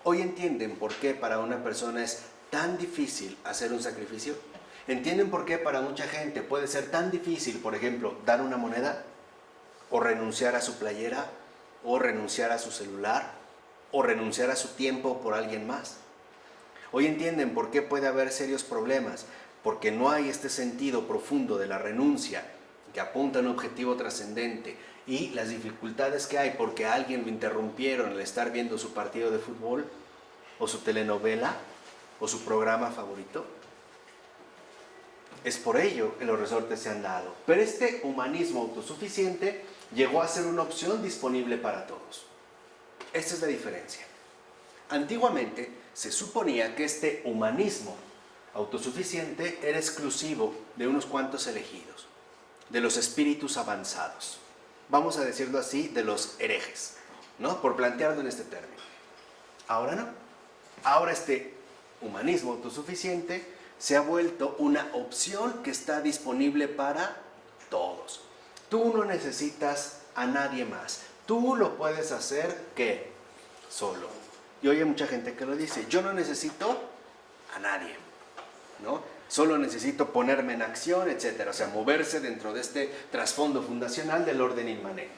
A: ¿Hoy entienden por qué para una persona es tan difícil hacer un sacrificio? ¿Entienden por qué para mucha gente puede ser tan difícil, por ejemplo, dar una moneda? ¿O renunciar a su playera? ¿O renunciar a su celular? ¿O renunciar a su tiempo por alguien más? Hoy entienden por qué puede haber serios problemas, porque no hay este sentido profundo de la renuncia que apunta a un objetivo trascendente, y las dificultades que hay porque a alguien lo interrumpieron al estar viendo su partido de fútbol, o su telenovela, o su programa favorito. Es por ello que los resortes se han dado. Pero este humanismo autosuficiente llegó a ser una opción disponible para todos. Esta es la diferencia. Antiguamente se suponía que este humanismo autosuficiente era exclusivo de unos cuantos elegidos, de los espíritus avanzados. Vamos a decirlo así, de los herejes, ¿no? Por plantearlo en este término. Ahora no. Ahora este humanismo autosuficiente se ha vuelto una opción que está disponible para todos. Tú no necesitas a nadie más. Tú lo puedes hacer, ¿qué? Solo. Y hoy hay mucha gente que lo dice. Yo no necesito a nadie, ¿no? Solo necesito ponerme en acción, etc. O sea, moverse dentro de este trasfondo fundacional del orden inmanente.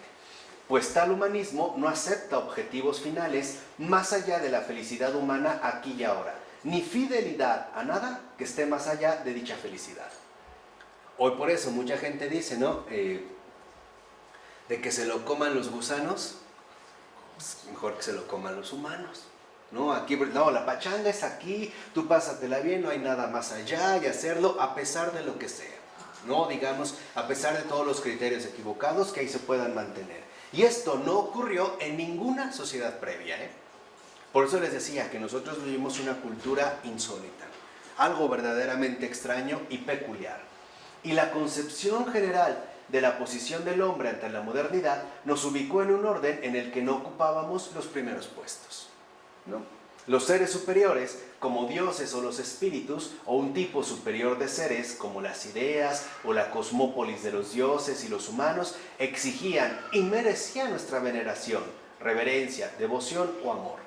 A: Pues tal humanismo no acepta objetivos finales más allá de la felicidad humana aquí y ahora, ni fidelidad a nada que esté más allá de dicha felicidad. Hoy por eso mucha gente dice, ¿no? De que se lo coman los gusanos, pues mejor que se lo coman los humanos. No, aquí, no, la pachanga es aquí, tú pásatela bien, no hay nada más allá, y hacerlo a pesar de lo que sea, ¿no? Digamos, a pesar de todos los criterios equivocados que ahí se puedan mantener. Y esto no ocurrió en ninguna sociedad previa, ¿eh? Por eso les decía que nosotros vivimos una cultura insólita, algo verdaderamente extraño y peculiar. Y la concepción general de la posición del hombre ante la modernidad nos ubicó en un orden en el que no ocupábamos los primeros puestos, ¿no? Los seres superiores, como dioses o los espíritus, o un tipo superior de seres, como las ideas o la cosmópolis de los dioses y los humanos, exigían y merecían nuestra veneración, reverencia, devoción o amor.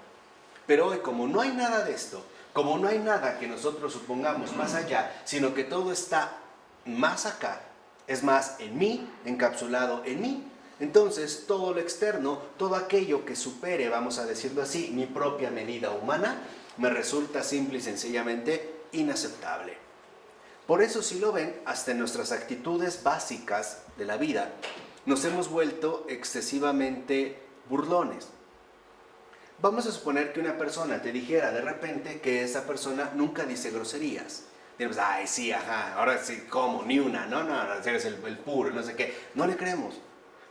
A: Pero hoy, como no hay nada de esto, como no hay nada que nosotros supongamos más allá, sino que todo está más acá, es más, en mí, encapsulado en mí, entonces todo lo externo, todo aquello que supere, vamos a decirlo así, mi propia medida humana, me resulta simple y sencillamente inaceptable. Por eso, si lo ven, hasta en nuestras actitudes básicas de la vida, nos hemos vuelto excesivamente burlones. Vamos a suponer que una persona te dijera de repente que esa persona nunca dice groserías. Diremos, ay, sí, ajá, ahora sí, ¿cómo? Ni una, no, eres el puro, no sé qué. No le creemos.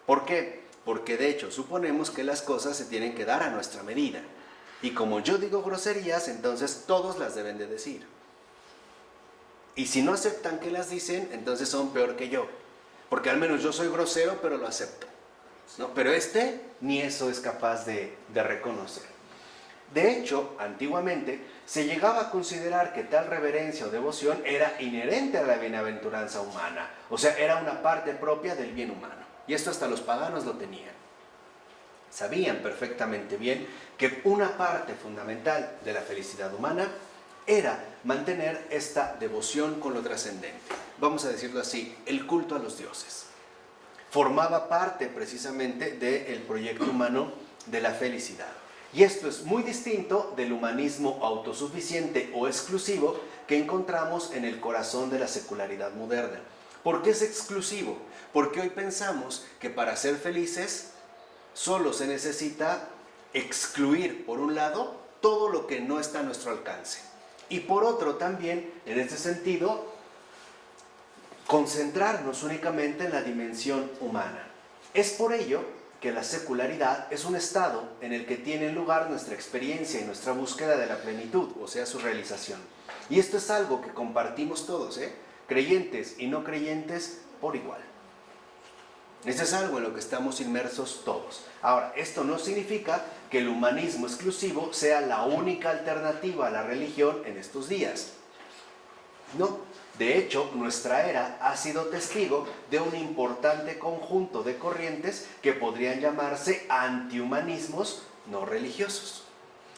A: ¿Por qué? Porque de hecho suponemos que las cosas se tienen que dar a nuestra medida. Y como yo digo groserías, entonces todos las deben de decir. Y si no aceptan que las dicen, entonces son peor que yo. Porque al menos yo soy grosero, pero lo acepto, ¿no? Pero ni eso es capaz de reconocer. De hecho, antiguamente se llegaba a considerar que tal reverencia o devoción era inherente a la bienaventuranza humana. O sea, era una parte propia del bien humano. Y esto hasta los paganos lo tenían. Sabían perfectamente bien que una parte fundamental de la felicidad humana era mantener esta devoción con lo trascendente. Vamos a decirlo así, el culto a los dioses. Formaba parte precisamente del proyecto humano de la felicidad. Y esto es muy distinto del humanismo autosuficiente o exclusivo que encontramos en el corazón de la secularidad moderna. ¿Por qué es exclusivo? Porque hoy pensamos que para ser felices solo se necesita excluir, por un lado, todo lo que no está a nuestro alcance. Y por otro también, en este sentido, concentrarnos únicamente en la dimensión humana. Es por ello que la secularidad es un estado en el que tiene lugar nuestra experiencia y nuestra búsqueda de la plenitud, o sea, su realización. Y esto es algo que compartimos todos, creyentes y no creyentes por igual. Esto es algo en lo que estamos inmersos todos. Ahora, esto no significa que el humanismo exclusivo sea la única alternativa a la religión en estos días. No. De hecho, nuestra era ha sido testigo de un importante conjunto de corrientes que podrían llamarse antihumanismos no religiosos.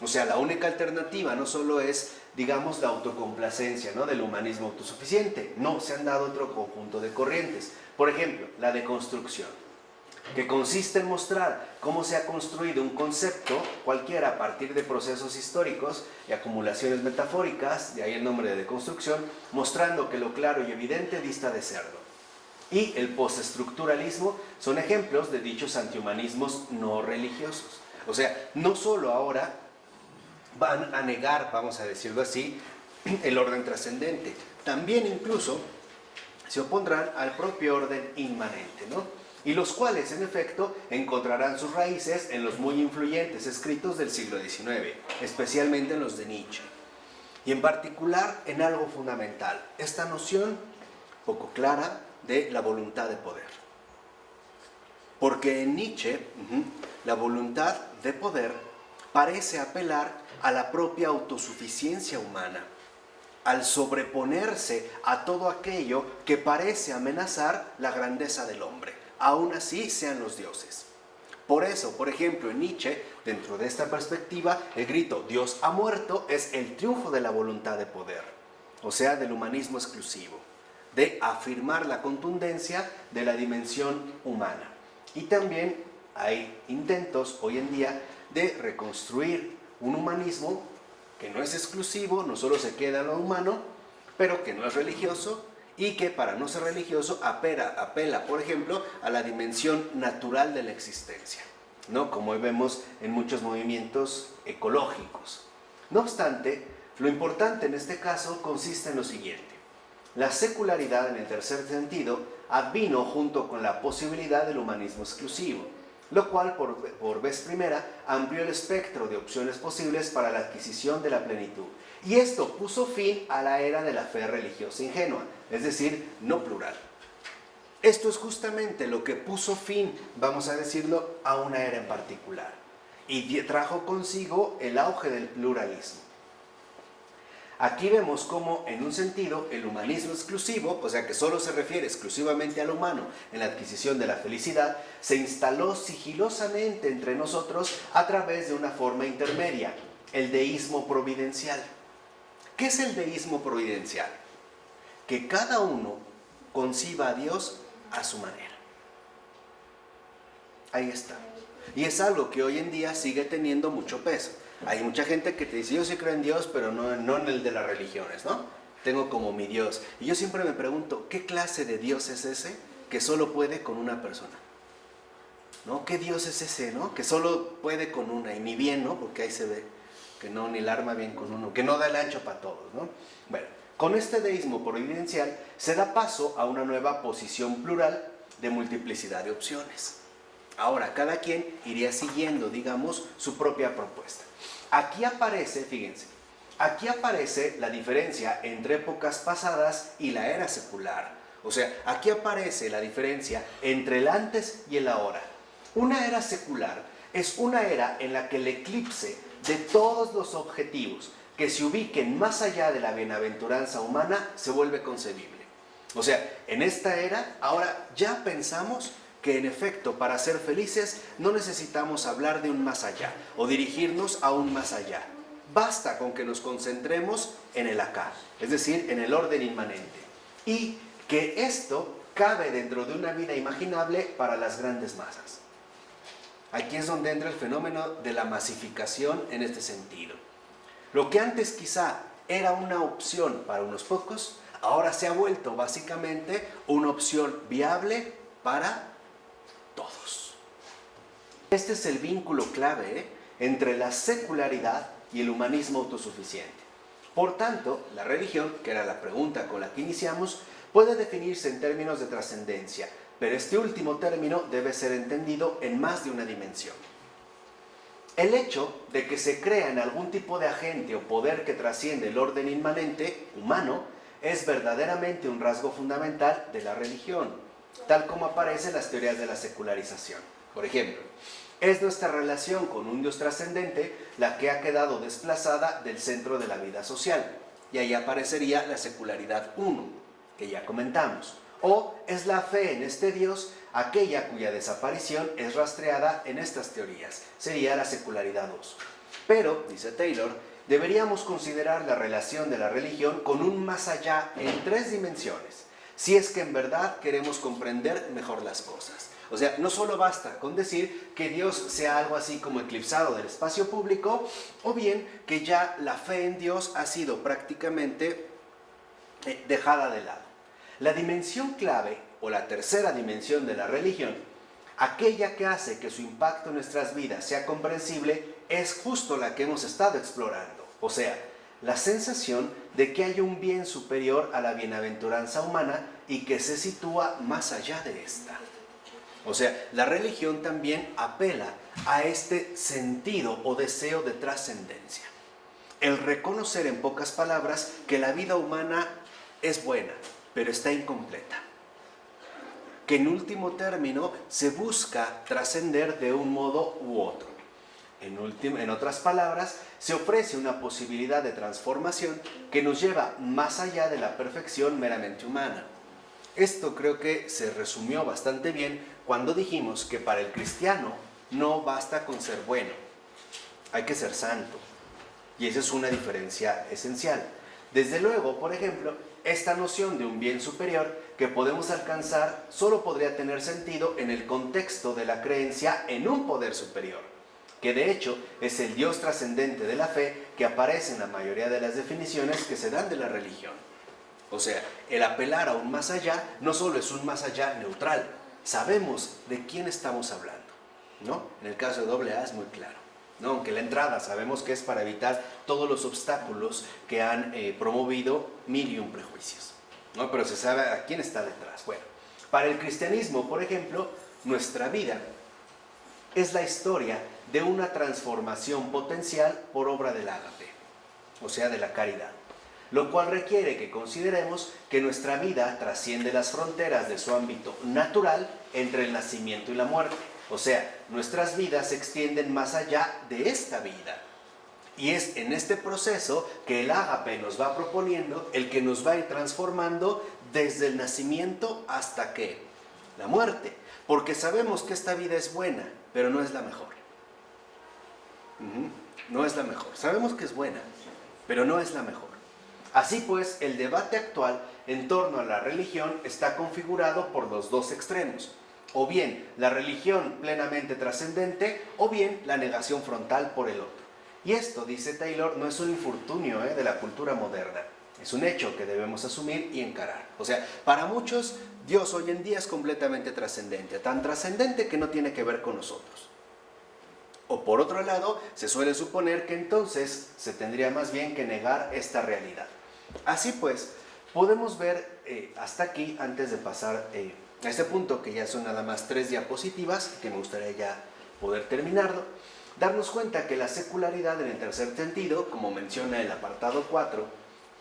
A: O sea, la única alternativa no solo es, digamos, la autocomplacencia, ¿no?, del humanismo autosuficiente. No, se han dado otro conjunto de corrientes. Por ejemplo, la deconstrucción, que consiste en mostrar cómo se ha construido un concepto cualquiera a partir de procesos históricos y acumulaciones metafóricas, de ahí el nombre de deconstrucción, mostrando que lo claro y evidente dista de serlo. Y el postestructuralismo son ejemplos de dichos antihumanismos no religiosos. O sea, no solo ahora van a negar, vamos a decirlo así, el orden trascendente, también incluso se opondrán al propio orden inmanente, ¿no?, y los cuales, en efecto, encontrarán sus raíces en los muy influyentes escritos del siglo XIX, especialmente en los de Nietzsche, y en particular en algo fundamental, esta noción poco clara de la voluntad de poder. Porque en Nietzsche, la voluntad de poder parece apelar a la propia autosuficiencia humana, al sobreponerse a todo aquello que parece amenazar la grandeza del hombre, aún así sean los dioses. Por eso, por ejemplo, en Nietzsche, dentro de esta perspectiva, el grito "Dios ha muerto" es el triunfo de la voluntad de poder, o sea, del humanismo exclusivo, de afirmar la contundencia de la dimensión humana. Y también hay intentos hoy en día de reconstruir un humanismo que no es exclusivo, no solo se queda en lo humano, pero que no es religioso, y que para no ser religioso apela, por ejemplo, a la dimensión natural de la existencia, ¿no?, como vemos en muchos movimientos ecológicos. No obstante, lo importante en este caso consiste en lo siguiente: la secularidad, en el tercer sentido, advino junto con la posibilidad del humanismo exclusivo, lo cual por vez primera amplió el espectro de opciones posibles para la adquisición de la plenitud. Y esto puso fin a la era de la fe religiosa ingenua, es decir, no plural. Esto es justamente lo que puso fin, vamos a decirlo, a una era en particular, y trajo consigo el auge del pluralismo. Aquí vemos cómo, en un sentido, el humanismo exclusivo, o sea que solo se refiere exclusivamente al humano en la adquisición de la felicidad, se instaló sigilosamente entre nosotros a través de una forma intermedia, el deísmo providencial. ¿Qué es el deísmo providencial? Que cada uno conciba a Dios a su manera. Ahí está. Y es algo que hoy en día sigue teniendo mucho peso. Hay mucha gente que te dice: yo sí creo en Dios, pero no en el de las religiones, ¿no? Tengo como mi Dios. Y yo siempre me pregunto, ¿qué clase de Dios es ese que solo puede con una persona? ¿No? ¿Qué Dios es ese, no?, que solo puede con una, y ni bien, ¿no?, porque ahí se ve que no, ni la arma bien con uno, que no da el ancho para todos, ¿no? Bueno, con este deísmo providencial se da paso a una nueva posición plural de multiplicidad de opciones. Ahora, cada quien iría siguiendo, digamos, su propia propuesta. Aquí aparece, fíjense, aquí aparece la diferencia entre épocas pasadas y la era secular. O sea, aquí aparece la diferencia entre el antes y el ahora. Una era secular es una era en la que el eclipse de todos los objetivos que se ubiquen más allá de la bienaventuranza humana se vuelve concebible. O sea, en esta era, ahora ya pensamos que en efecto para ser felices no necesitamos hablar de un más allá o dirigirnos a un más allá. Basta con que nos concentremos en el acá, es decir, en el orden inmanente. Y que esto cabe dentro de una vida imaginable para las grandes masas. Aquí es donde entra el fenómeno de la masificación en este sentido. Lo que antes quizá era una opción para unos pocos, ahora se ha vuelto básicamente una opción viable para todos. Este es el vínculo clave entre la secularidad y el humanismo autosuficiente. Por tanto, la religión, que era la pregunta con la que iniciamos, puede definirse en términos de trascendencia, pero este último término debe ser entendido en más de una dimensión. El hecho de que se crea en algún tipo de agente o poder que trasciende el orden inmanente humano es verdaderamente un rasgo fundamental de la religión, tal como aparece en las teorías de la secularización. Por ejemplo, es nuestra relación con un Dios trascendente la que ha quedado desplazada del centro de la vida social, y ahí aparecería la secularidad 1, que ya comentamos. O es la fe en este Dios aquella cuya desaparición es rastreada en estas teorías, sería la secularidad 2. Pero, dice Taylor, deberíamos considerar la relación de la religión con un más allá en 3 dimensiones, si es que en verdad queremos comprender mejor las cosas. O sea, no solo basta con decir que Dios sea algo así como eclipsado del espacio público, o bien que ya la fe en Dios ha sido prácticamente dejada de lado. La dimensión clave, o la tercera dimensión de la religión, aquella que hace que su impacto en nuestras vidas sea comprensible, es justo la que hemos estado explorando. O sea, la sensación de que hay un bien superior a la bienaventuranza humana y que se sitúa más allá de esta. O sea, la religión también apela a este sentido o deseo de trascendencia. El reconocer en pocas palabras que la vida humana es buena, pero está incompleta. Que en último término se busca trascender de un modo u otro. En otras palabras, se ofrece una posibilidad de transformación que nos lleva más allá de la perfección meramente humana. Esto creo que se resumió bastante bien cuando dijimos que para el cristiano no basta con ser bueno, hay que ser santo. Y esa es una diferencia esencial. Desde luego, por ejemplo, esta noción de un bien superior que podemos alcanzar solo podría tener sentido en el contexto de la creencia en un poder superior, que de hecho es el Dios trascendente de la fe que aparece en la mayoría de las definiciones que se dan de la religión. O sea, el apelar a un más allá no solo es un más allá neutral, sabemos de quién estamos hablando, ¿no? En el caso de AA es muy claro, ¿no? Aunque la entrada sabemos que es para evitar todos los obstáculos que han promovido 1001 prejuicios, ¿no? Pero se sabe a quién está detrás. Bueno, para el cristianismo, por ejemplo, nuestra vida es la historia de una transformación potencial por obra del ágape, o sea, de la caridad, lo cual requiere que consideremos que nuestra vida trasciende las fronteras de su ámbito natural entre el nacimiento y la muerte. O sea, nuestras vidas se extienden más allá de esta vida. Y es en este proceso que el ágape nos va proponiendo, el que nos va a ir transformando desde el nacimiento hasta ¿qué? La muerte. Porque sabemos que esta vida es buena, pero no es la mejor. No es la mejor. Sabemos que es buena, pero no es la mejor. Así pues, el debate actual en torno a la religión está configurado por los dos extremos. O bien la religión plenamente trascendente, o bien la negación frontal por el otro. Y esto, dice Taylor, no es un infortunio de la cultura moderna. Es un hecho que debemos asumir y encarar. O sea, para muchos, Dios hoy en día es completamente trascendente. Tan trascendente que no tiene que ver con nosotros. O por otro lado, se suele suponer que entonces se tendría más bien que negar esta realidad. Así pues, podemos ver hasta aquí, antes de pasar a este punto, que ya son nada más 3 diapositivas, que me gustaría ya poder terminarlo, darnos cuenta que la secularidad en el tercer sentido, como menciona el apartado 4,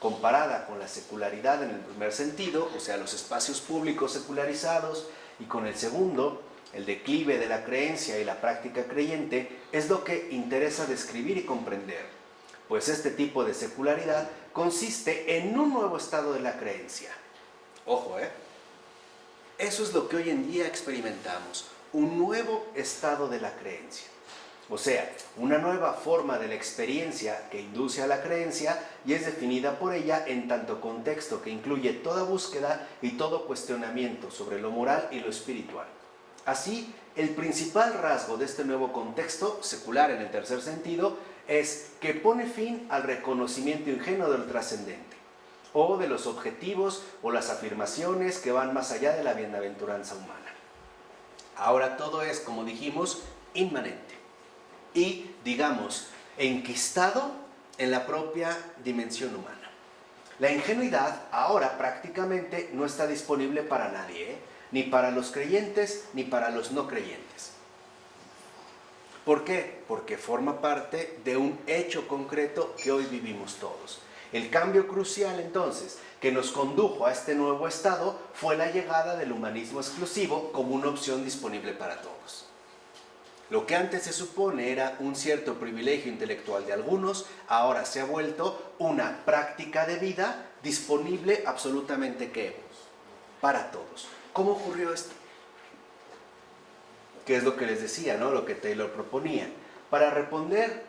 A: comparada con la secularidad en el primer sentido, o sea, los espacios públicos secularizados, y con el segundo, el declive de la creencia y la práctica creyente, es lo que interesa describir y comprender, pues este tipo de secularidad consiste en un nuevo estado de la creencia. Ojo, eso es lo que hoy en día experimentamos, un nuevo estado de la creencia. O sea, una nueva forma de la experiencia que induce a la creencia y es definida por ella en tanto contexto que incluye toda búsqueda y todo cuestionamiento sobre lo moral y lo espiritual. Así, el principal rasgo de este nuevo contexto, secular en el tercer sentido, es que pone fin al reconocimiento ingenuo del trascendente, o de los objetivos o las afirmaciones que van más allá de la bienaventuranza humana. Ahora todo es, como dijimos, inmanente y, digamos, enquistado en la propia dimensión humana. La ingenuidad ahora prácticamente no está disponible para nadie, ni para los creyentes ni para los no creyentes. ¿Por qué? Porque forma parte de un hecho concreto que hoy vivimos todos. El cambio crucial entonces que nos condujo a este nuevo estado fue la llegada del humanismo exclusivo como una opción disponible para todos. Lo que antes se supone era un cierto privilegio intelectual de algunos, ahora se ha vuelto una práctica de vida disponible absolutamente para todos. ¿Cómo ocurrió esto? ¿Qué es lo que les decía, ¿no? Lo que Taylor proponía. Para responder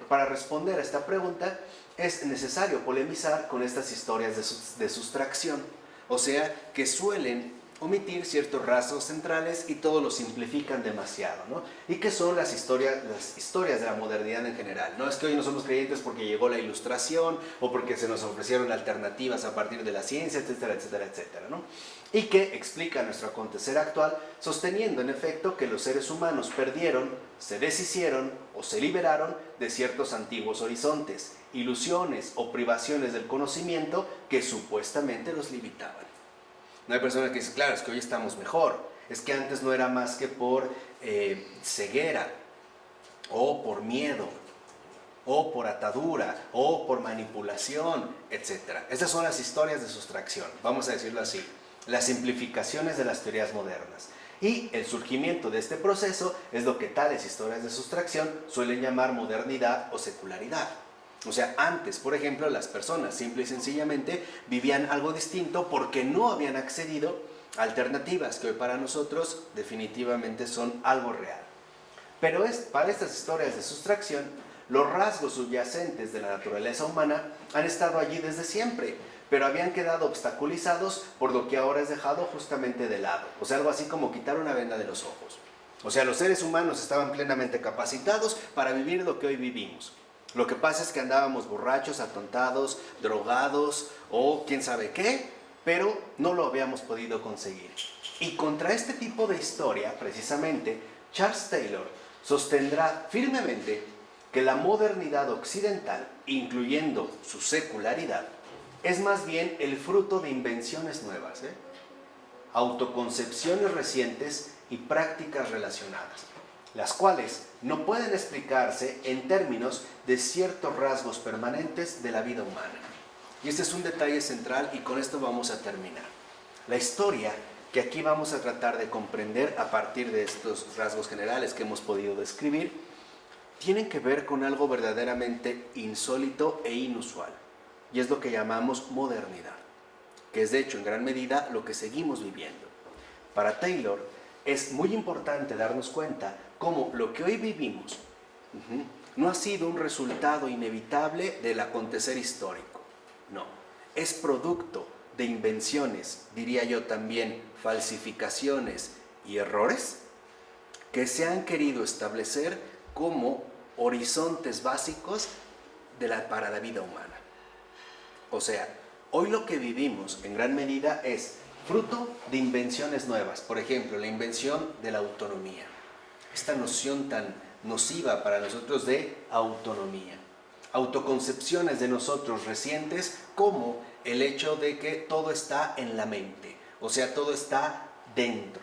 A: a esta pregunta es necesario polemizar con estas historias de sustracción, o sea, que suelen omitir ciertos rasgos centrales y todo lo simplifican demasiado, ¿no? Y que son las historias de la modernidad en general. No es que hoy no somos creyentes porque llegó la ilustración o porque se nos ofrecieron alternativas a partir de la ciencia, etcétera, etcétera, etcétera, ¿no? Y que explica nuestro acontecer actual, sosteniendo en efecto que los seres humanos perdieron, se deshicieron o se liberaron de ciertos antiguos horizontes, ilusiones o privaciones del conocimiento que supuestamente los limitaban. No hay personas que dicen, claro, es que hoy estamos mejor, es que antes no era más que por ceguera, o por miedo, o por atadura, o por manipulación, etc. Estas son las historias de sustracción, vamos a decirlo así, las simplificaciones de las teorías modernas. Y el surgimiento de este proceso es lo que tales historias de sustracción suelen llamar modernidad o secularidad. O sea, antes, por ejemplo, las personas simple y sencillamente vivían algo distinto porque no habían accedido a alternativas que hoy para nosotros definitivamente son algo real. Pero para estas historias de sustracción, los rasgos subyacentes de la naturaleza humana han estado allí desde siempre, pero habían quedado obstaculizados por lo que ahora es dejado justamente de lado. O sea, algo así como quitar una venda de los ojos. O sea, los seres humanos estaban plenamente capacitados para vivir lo que hoy vivimos. Lo que pasa es que andábamos borrachos, atontados, drogados o quién sabe qué, pero no lo habíamos podido conseguir. Y contra este tipo de historia, precisamente, Charles Taylor sostendrá firmemente que la modernidad occidental, incluyendo su secularidad, es más bien el fruto de invenciones nuevas, autoconcepciones recientes y prácticas relacionadas, las cuales no pueden explicarse en términos de ciertos rasgos permanentes de la vida humana. Y este es un detalle central y con esto vamos a terminar. La historia que aquí vamos a tratar de comprender a partir de estos rasgos generales que hemos podido describir, tienen que ver con algo verdaderamente insólito e inusual, y es lo que llamamos modernidad, que es de hecho en gran medida lo que seguimos viviendo. Para Taylor es muy importante darnos cuenta cómo lo que hoy vivimos no ha sido un resultado inevitable del acontecer histórico, no, es producto de invenciones, diría yo también, falsificaciones y errores que se han querido establecer como horizontes básicos para la vida humana. O sea, hoy lo que vivimos en gran medida es fruto de invenciones nuevas. Por ejemplo, la invención de la autonomía. Esta noción tan nociva para nosotros de autonomía. Autoconcepciones de nosotros recientes como el hecho de que todo está en la mente. O sea, todo está dentro.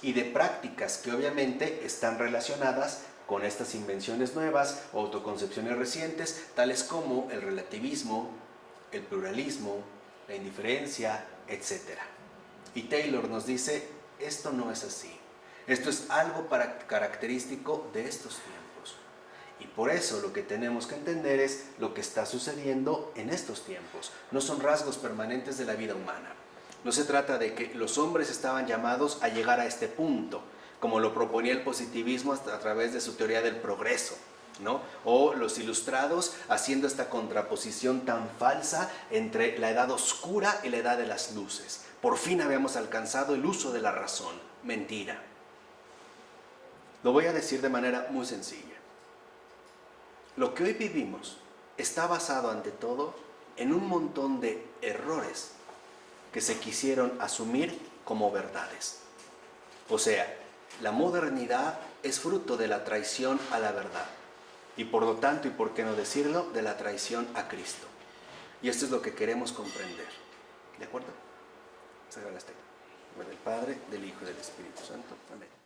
A: Y de prácticas que obviamente están relacionadas con estas invenciones nuevas o autoconcepciones recientes, tales como el relativismo, el pluralismo, la indiferencia, etc. Y Taylor nos dice, esto no es así. Esto es algo característico de estos tiempos. Y por eso lo que tenemos que entender es lo que está sucediendo en estos tiempos. No son rasgos permanentes de la vida humana. No se trata de que los hombres estaban llamados a llegar a este punto, como lo proponía el positivismo a través de su teoría del progreso, ¿no? O los ilustrados haciendo esta contraposición tan falsa entre la edad oscura y la edad de las luces. Por fin habíamos alcanzado el uso de la razón. Mentira. Lo voy a decir de manera muy sencilla. Lo que hoy vivimos está basado ante todo en un montón de errores que se quisieron asumir como verdades. O sea, la modernidad es fruto de la traición a la verdad y por lo tanto, y por qué no decirlo, de la traición a Cristo. Y esto es lo que queremos comprender. ¿De acuerdo? Se haga la del Padre, del Hijo y del Espíritu Santo. Amén.